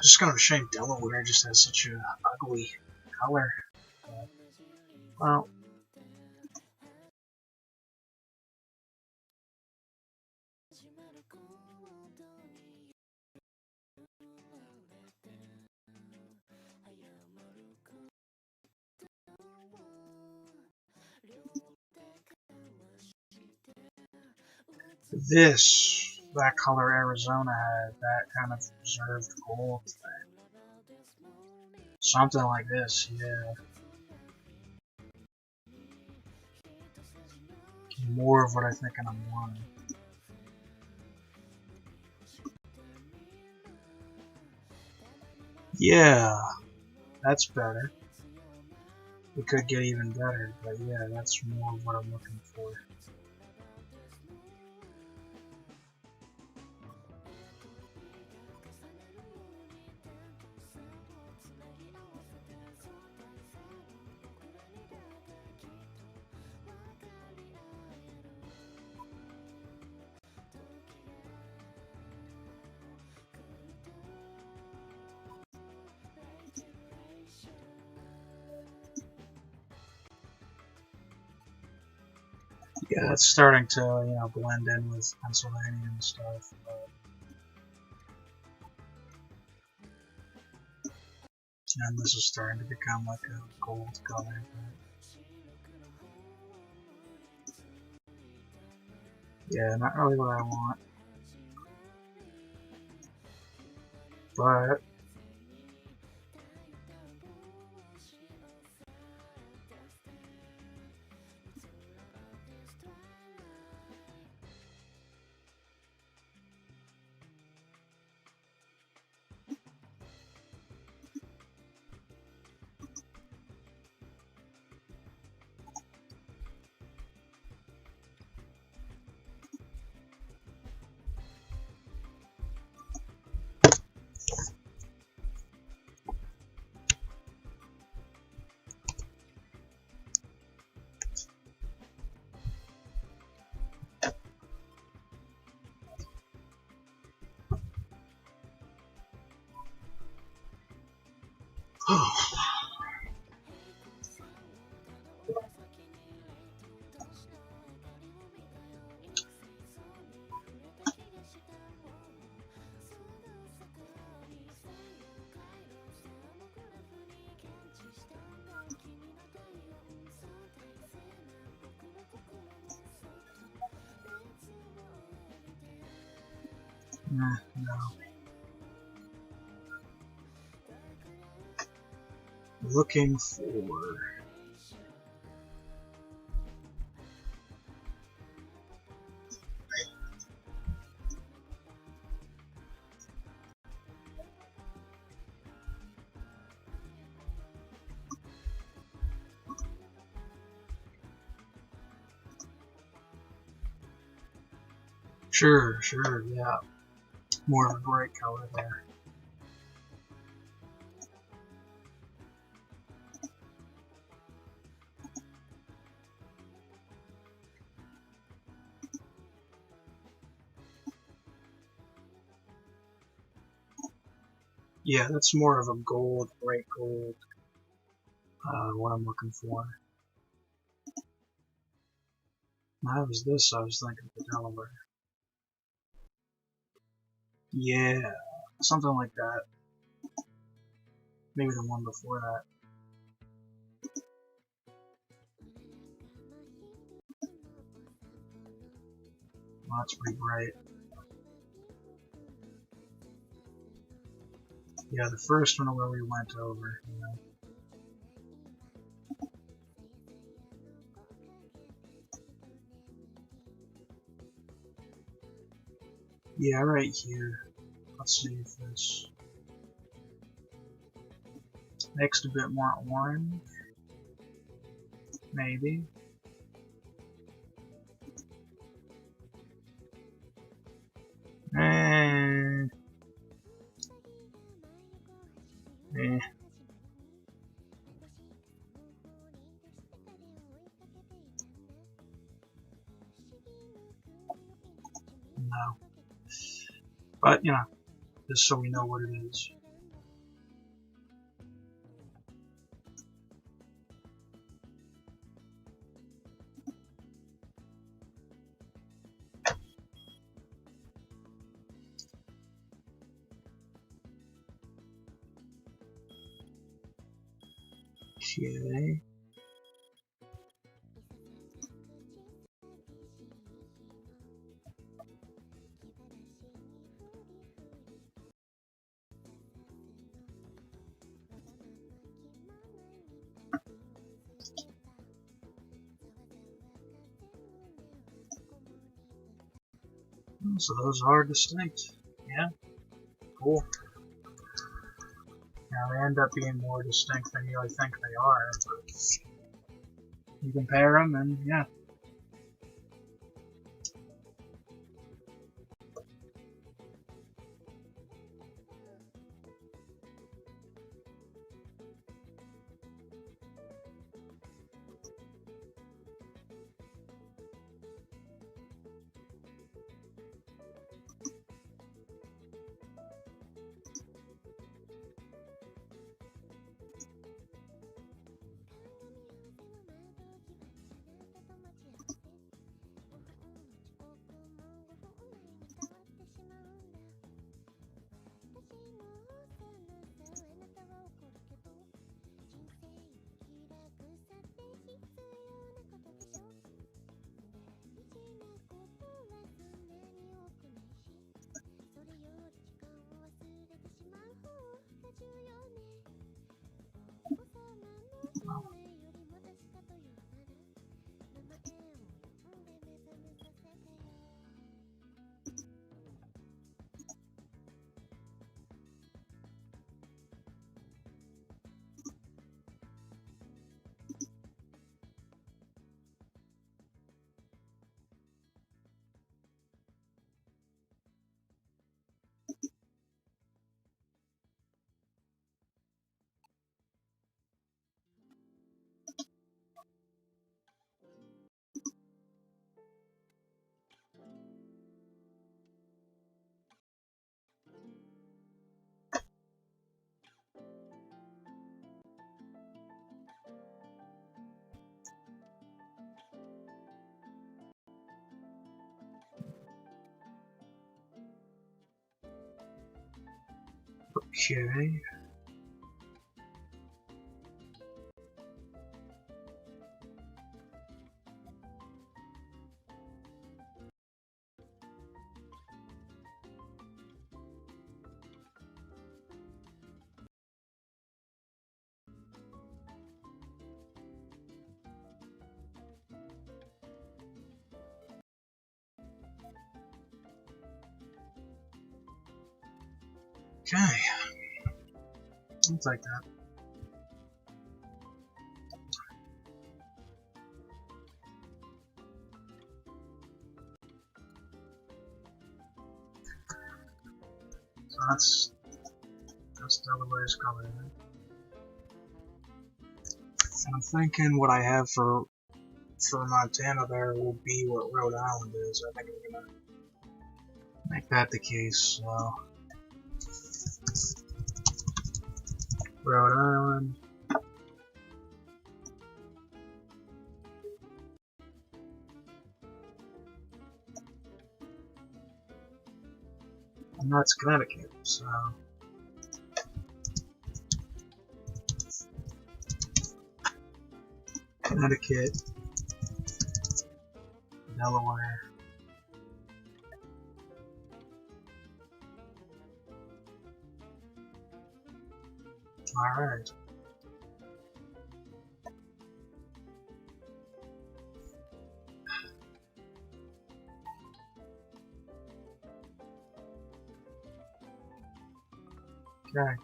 Just kind of a shame Delaware just has such a ugly color. Well, That color Arizona had, that kind of reserved gold thing. Something like this, yeah. More of what I think I'm wanting. Yeah, that's better. It could get even better, but yeah, that's more of what I'm looking for. Yeah, it's starting to, you know, blend in with Pennsylvania and stuff. And this is starting to become like a gold color. Yeah, not really what I want. But no. Looking for. Sure, yeah. More of a bright color there. Yeah, that's more of a gold, bright gold. What I'm looking for. Now, was this? I was thinking of the Delaware. Yeah, something like that. Maybe the one before that. Well, that's pretty bright. Yeah, the first one where we went over, you know. Yeah, right here. Let's see if this mixed a bit more orange. Maybe. Eh. No. But, you know, just so we know what it is. Okay. So those are distinct. Yeah. Cool. Now they end up being more distinct than you really think they are, but you compare them and yeah. Okay. Okay. I'll take that. So that's Delaware's color. And I'm thinking what I have for Montana there will be what Rhode Island is. I think I'm gonna make that the case. So Rhode Island. And that's Connecticut, so Connecticut, Delaware. Alright. Okay.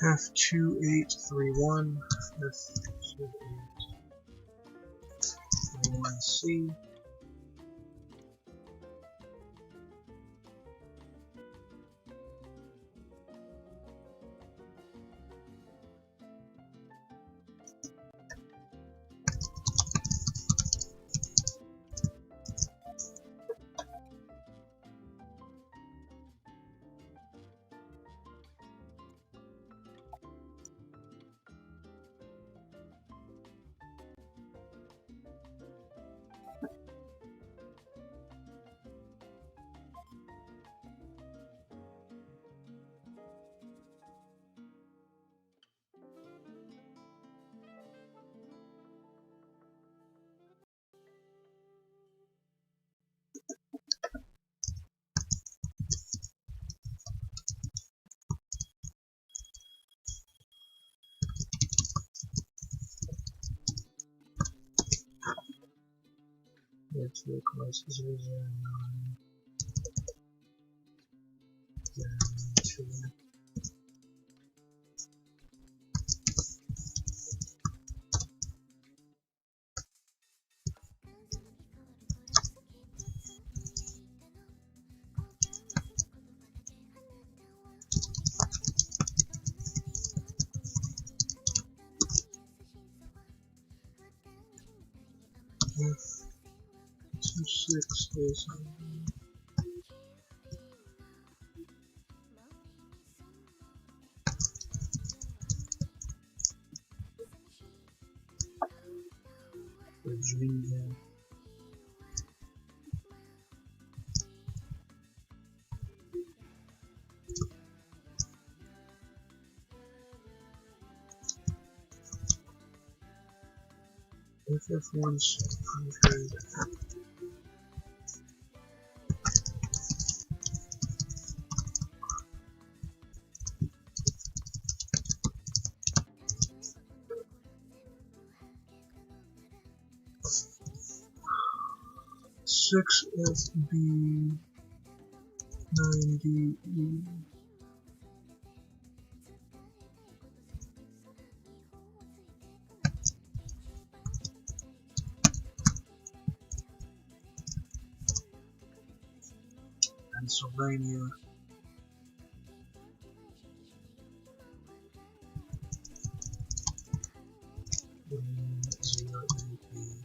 F2831, F2831C. to request 009. F26 is Virginia. FF100. Six FB 90E. Pennsylvania. Zero EP.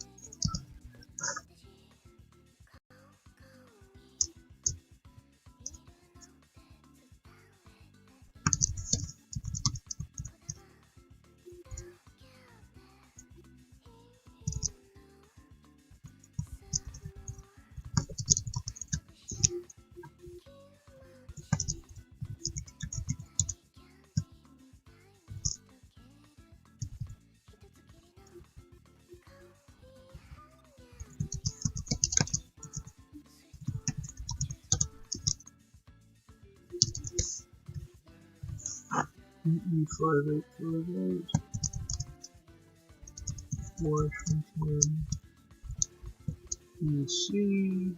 EE5858, Washington, DC,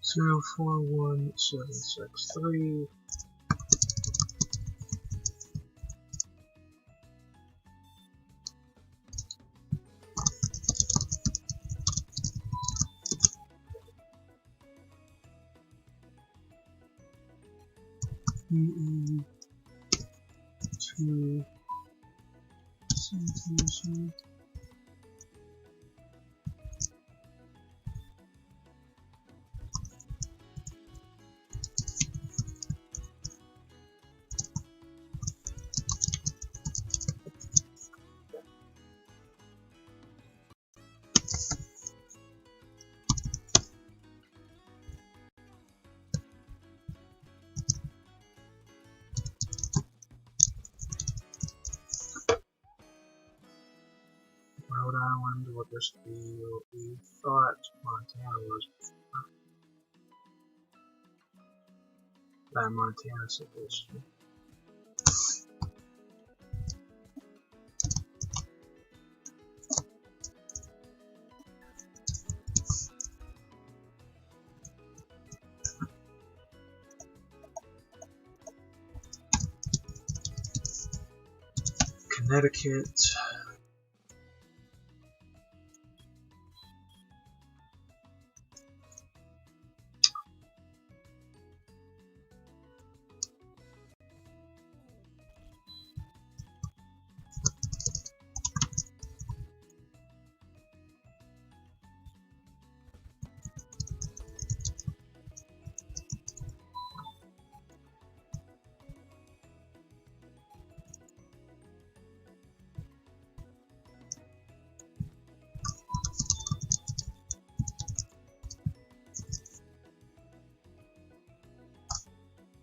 Zero 41763. EE 2 Subdivision. Rhode Island will just be what we thought Montana was before. That Montana Subdivision. Connecticut.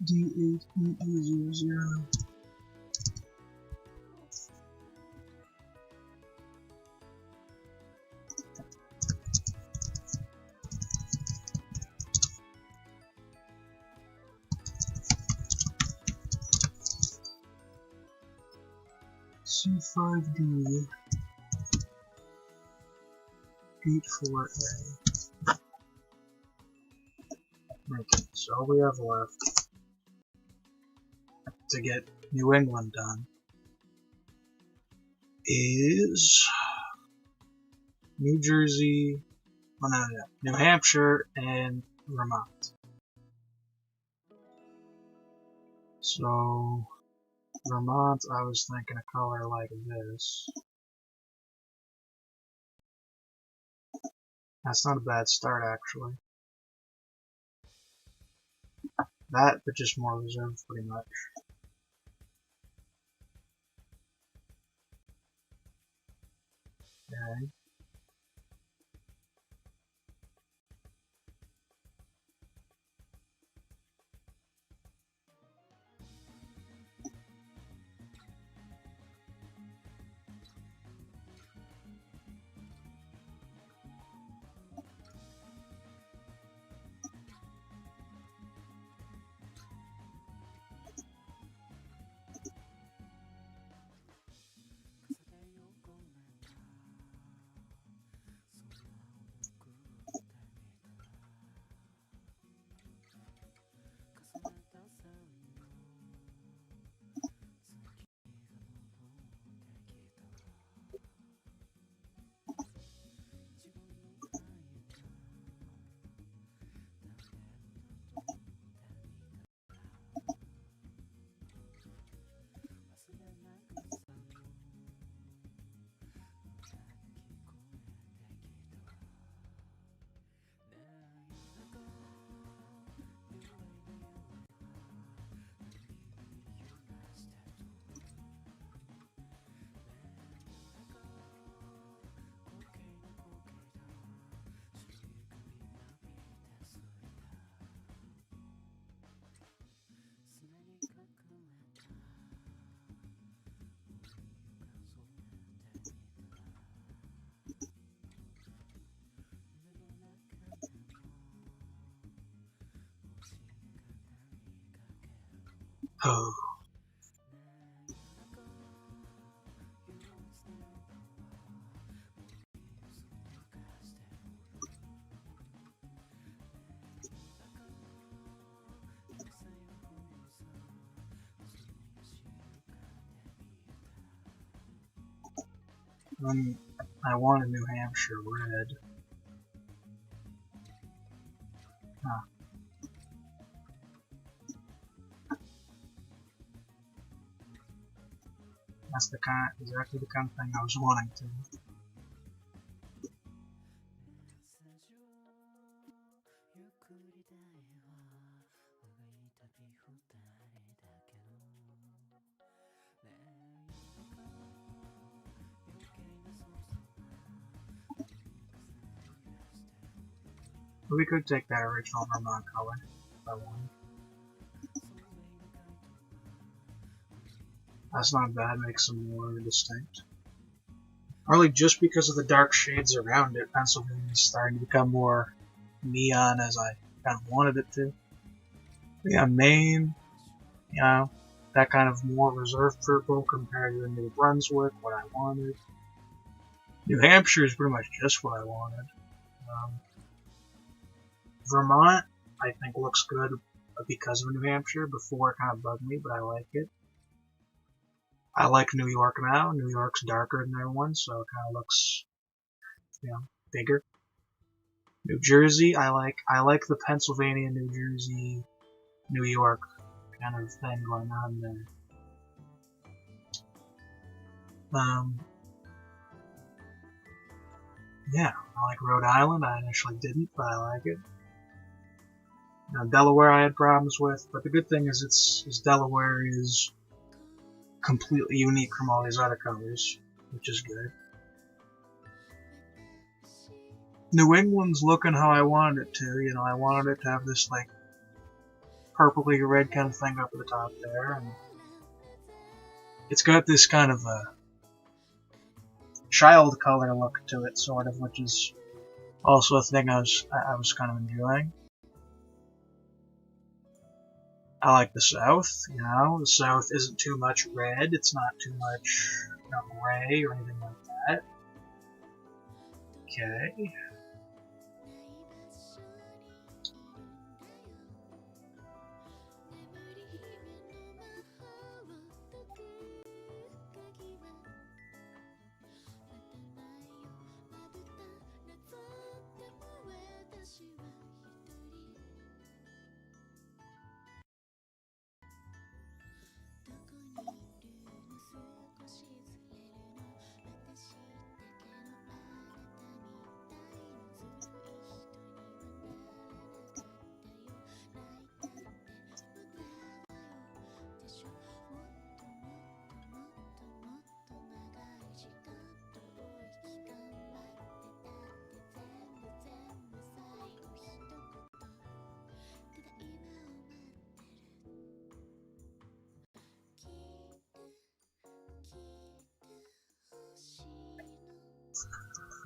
D8EE00. C5D 84A. Okay, so all we have left to get New England done is New Jersey, well, no, New Hampshire, and Vermont. So, Vermont, I was thinking a color like this. That's not a bad start, actually. That, but just more reserved, pretty much. Okay. Oh. I wanted New Hampshire red. Huh. That's exactly the kind of thing I was wanting to. We could take that original Vermont color if I wanted. That's not bad, makes them more distinct. Probably just because of the dark shades around it, Pennsylvania's starting to become more neon as I kind of wanted it to. But yeah, Maine, you know, that kind of more reserved purple compared to New Brunswick, what I wanted. New Hampshire is pretty much just what I wanted. Vermont, I think, looks good because of New Hampshire. Before, it kind of bugged me, but I like it. I like New York now. New York's darker than everyone, so it kind of looks, bigger. New Jersey, I like the Pennsylvania, New Jersey, New York kind of thing going on there. Yeah, I like Rhode Island. I initially didn't, but I like it. Now, Delaware I had problems with, but the good thing is Delaware is completely unique from all these other colors, which is good. New England's looking how I wanted it to. I wanted it to have this like purpley red kind of thing up at the top there, and it's got this kind of a child color look to it, sort of, which is also a thing I was kind of enjoying. I like the South, the South isn't too much red, it's not too much, gray or anything like that. Okay.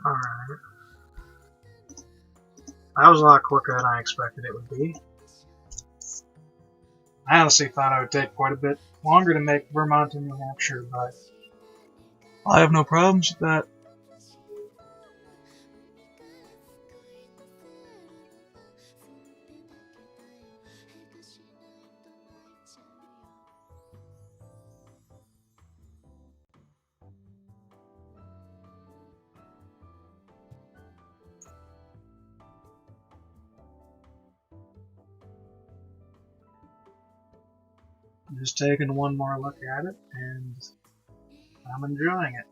Alright. That was a lot quicker than I expected it would be. I honestly thought it would take quite a bit longer to make Vermont and New Hampshire, but I have no problems with that. I'm just taking one more look at it, and I'm enjoying it.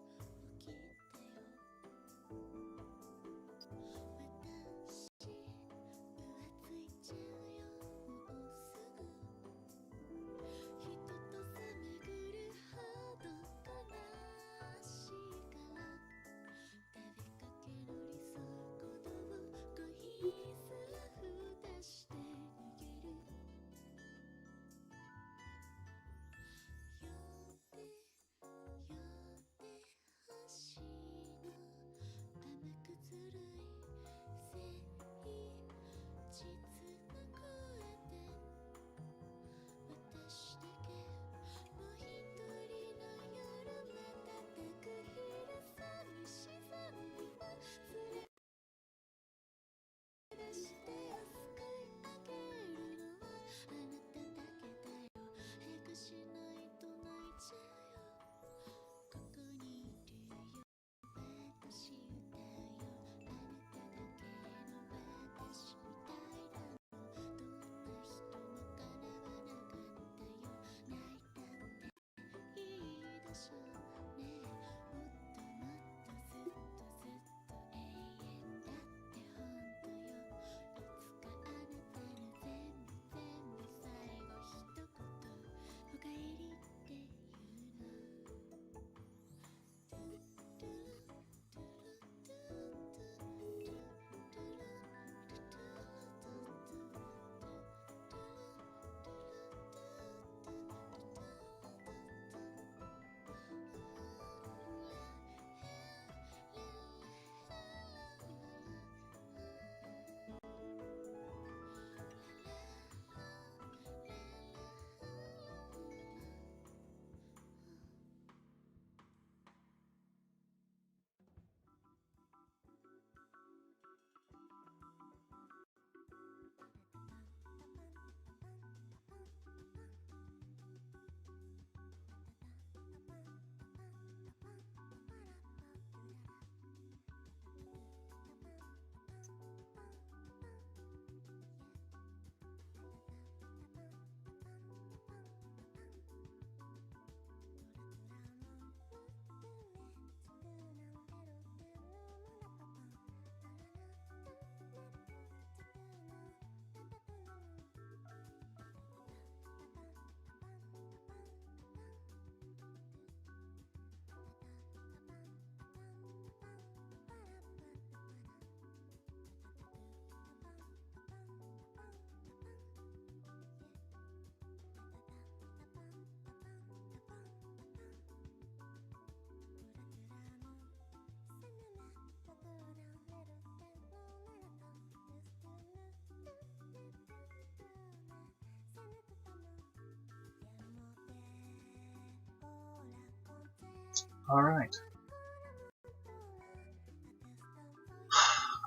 Alright.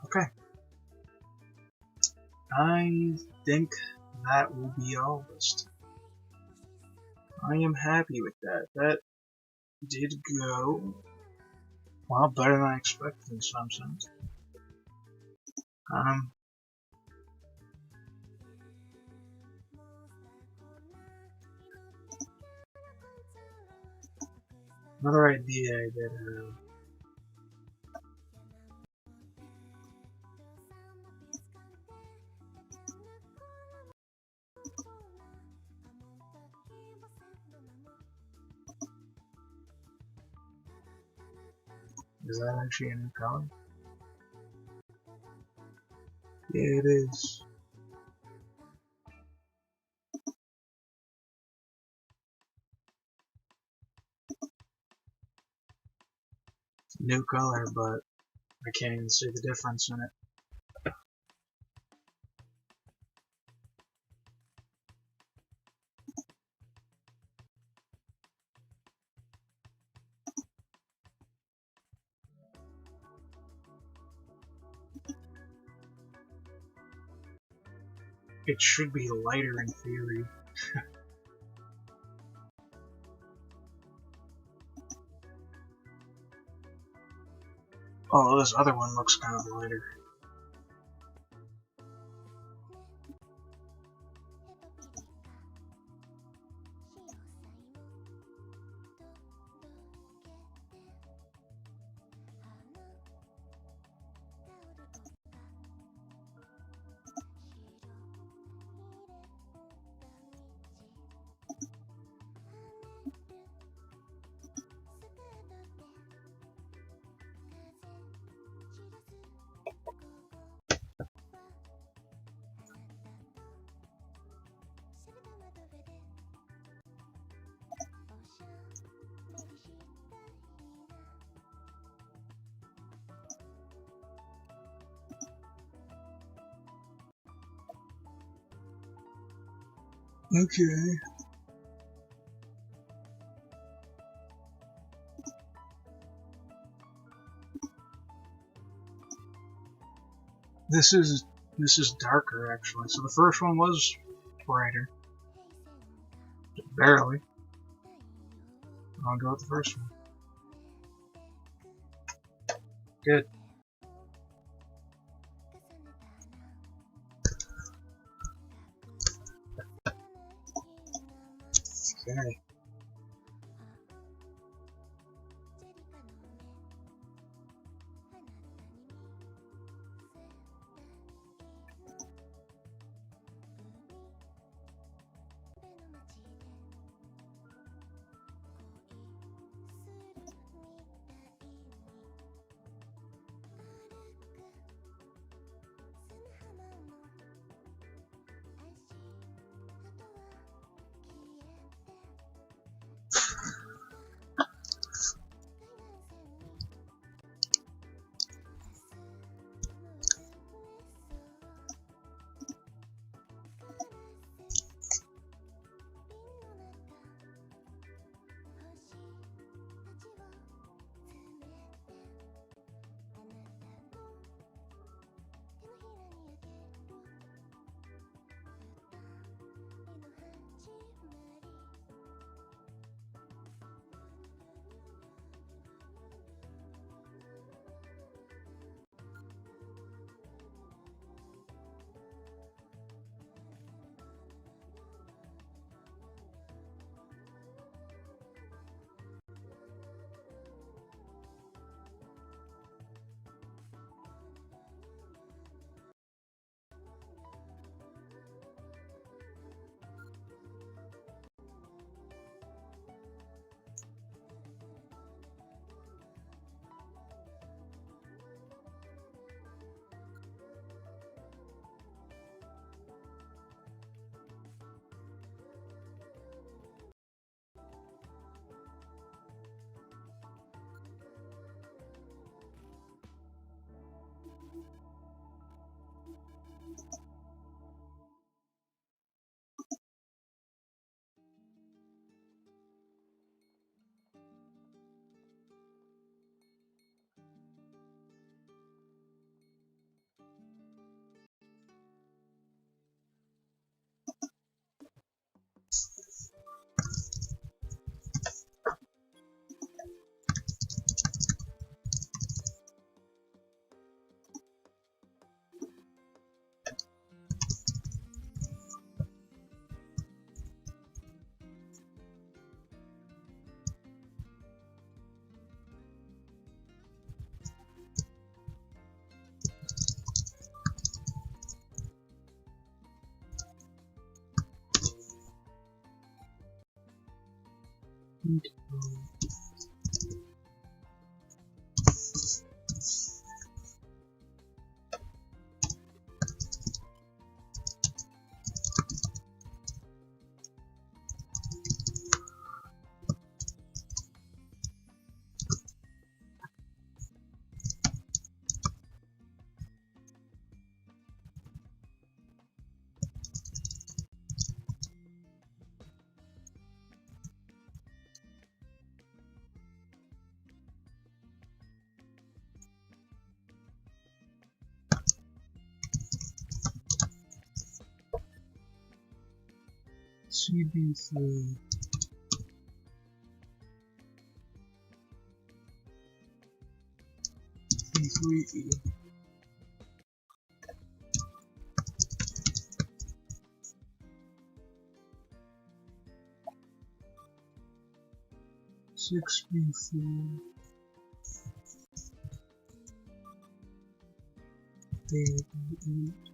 Okay. I think that will be all list. I am happy with that. That did go, well, better than I expected in some sense. Another idea that is that actually a new color? Yeah, it is. It's a new color, but I can't even see the difference in it. It should be lighter in theory. Oh, this other one looks kind of lighter. Okay. This is darker actually. So the first one was brighter. Barely. I'll go with the first one. Good. Okay. CB3. B3E. Six B4. B8.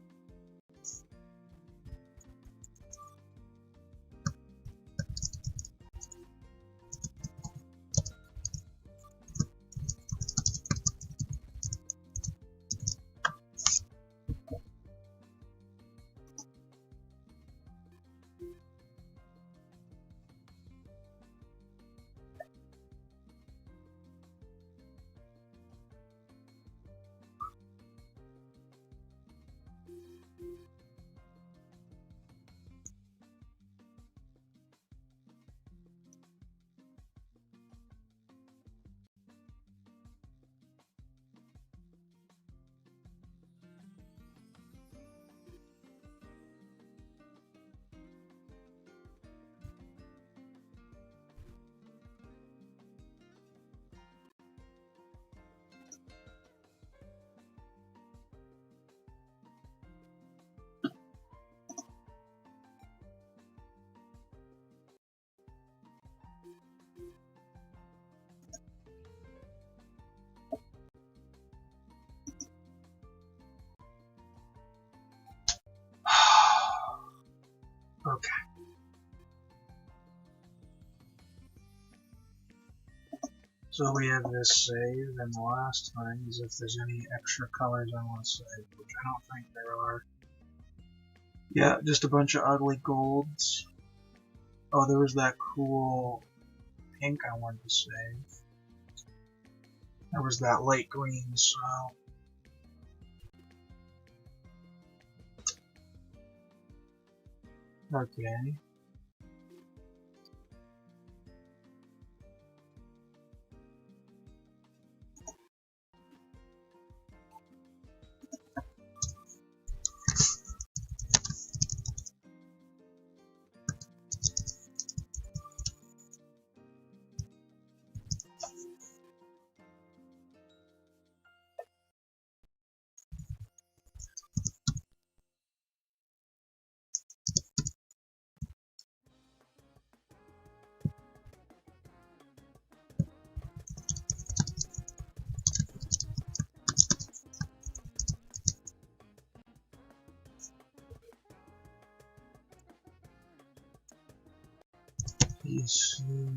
Okay. So we have this save, and the last thing is if there's any extra colors I want to save, which I don't think there are. Yeah, just a bunch of ugly golds. Oh, there was that cool pink I wanted to save. There was that light green, so... Okay. PC,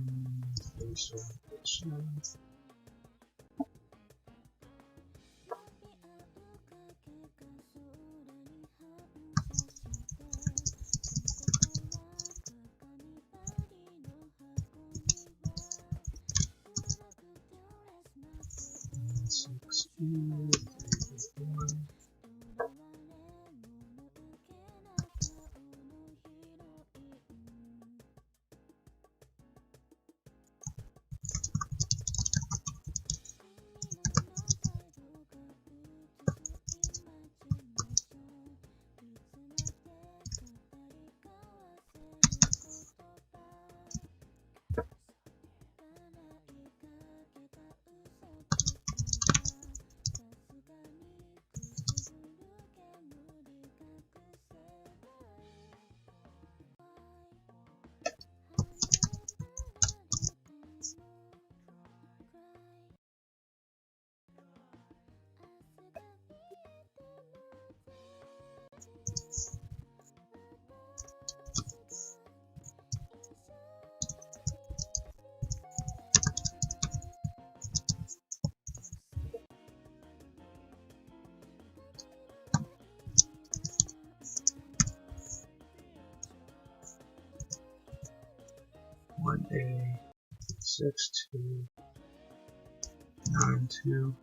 1A6292.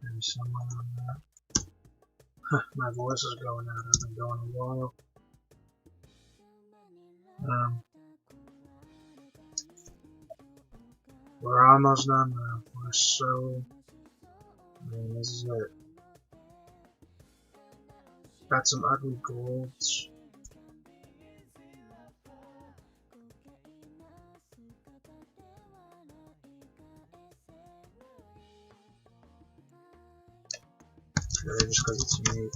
Maybe somewhere on that. My voice is going out. I've been going a while. We're almost done now. We're so. This is it. Got some ugly golds. Really, just because it's me.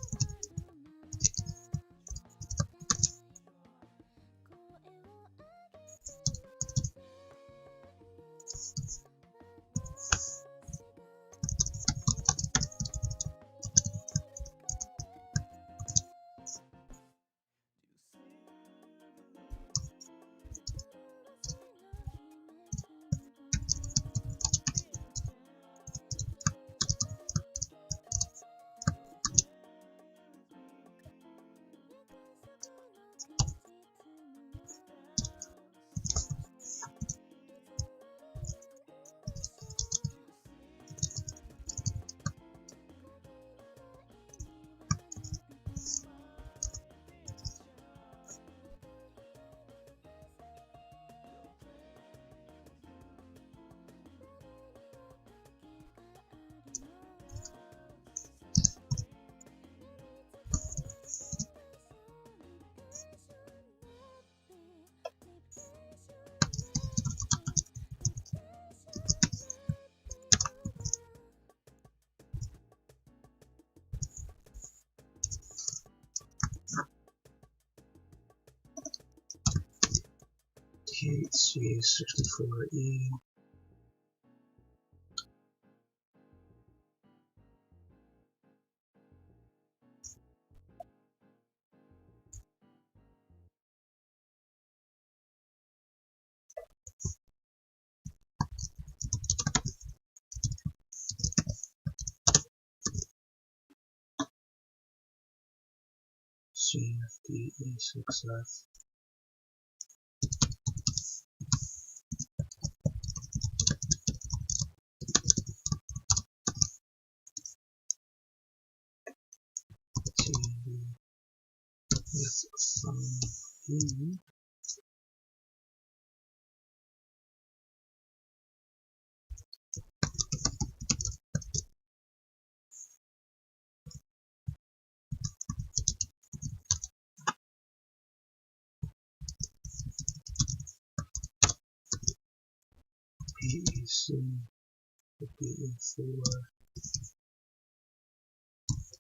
C64E. CFDE6F. With some E. PEC, PE4,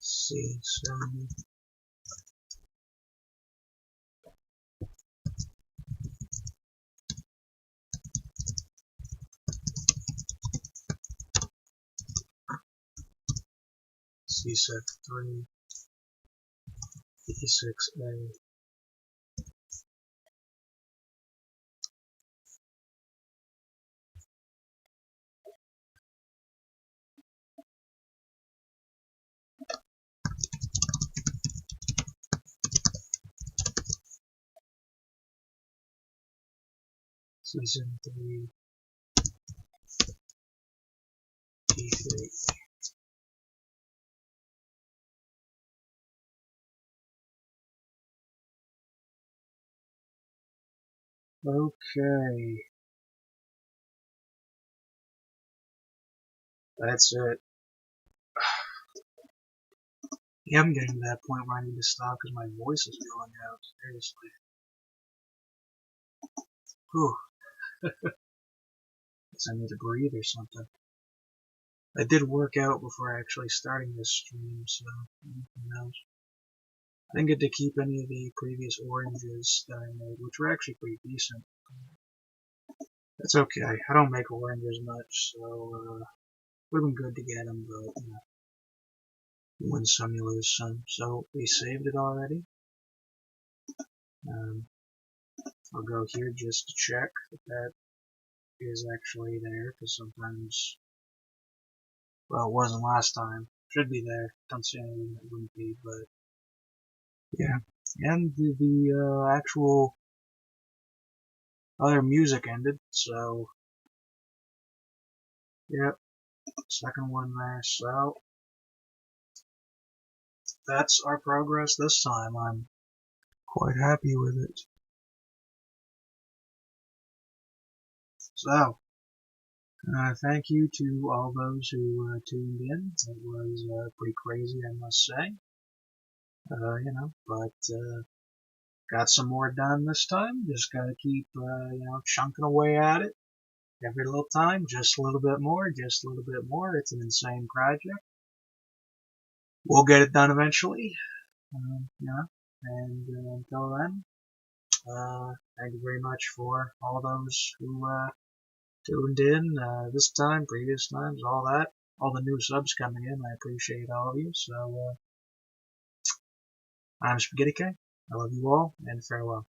C7. C7-3, E6A, C7-3, E3. Okay, that's it. Yeah, I'm getting to that point where I need to stop because my voice is going out. Seriously. Whew. Guess I need to breathe or something. I did work out before actually starting this stream, so who knows. I didn't get to keep any of the previous oranges that I made, which were actually pretty decent. That's okay. I don't make oranges much, so it would have been good to get them, but you know, you win some, you lose some. So we saved it already. I'll go here just to check that that is actually there, because sometimes, well, it wasn't last time. Should be there. Don't see anything that wouldn't be, but yeah. And the actual other music ended, so yep, second one there. So that's our progress this time. I'm quite happy with it. So, thank you to all those who tuned in. It was pretty crazy, I must say. But got some more done this time. Just gotta keep, chunking away at it. Every little time, just a little bit more, just a little bit more. It's an insane project. We'll get it done eventually. And until then, thank you very much for all those who tuned in this time, previous times, all that. All the new subs coming in, I appreciate all of you. So, I'm Spaghetti K. I love you all, and farewell.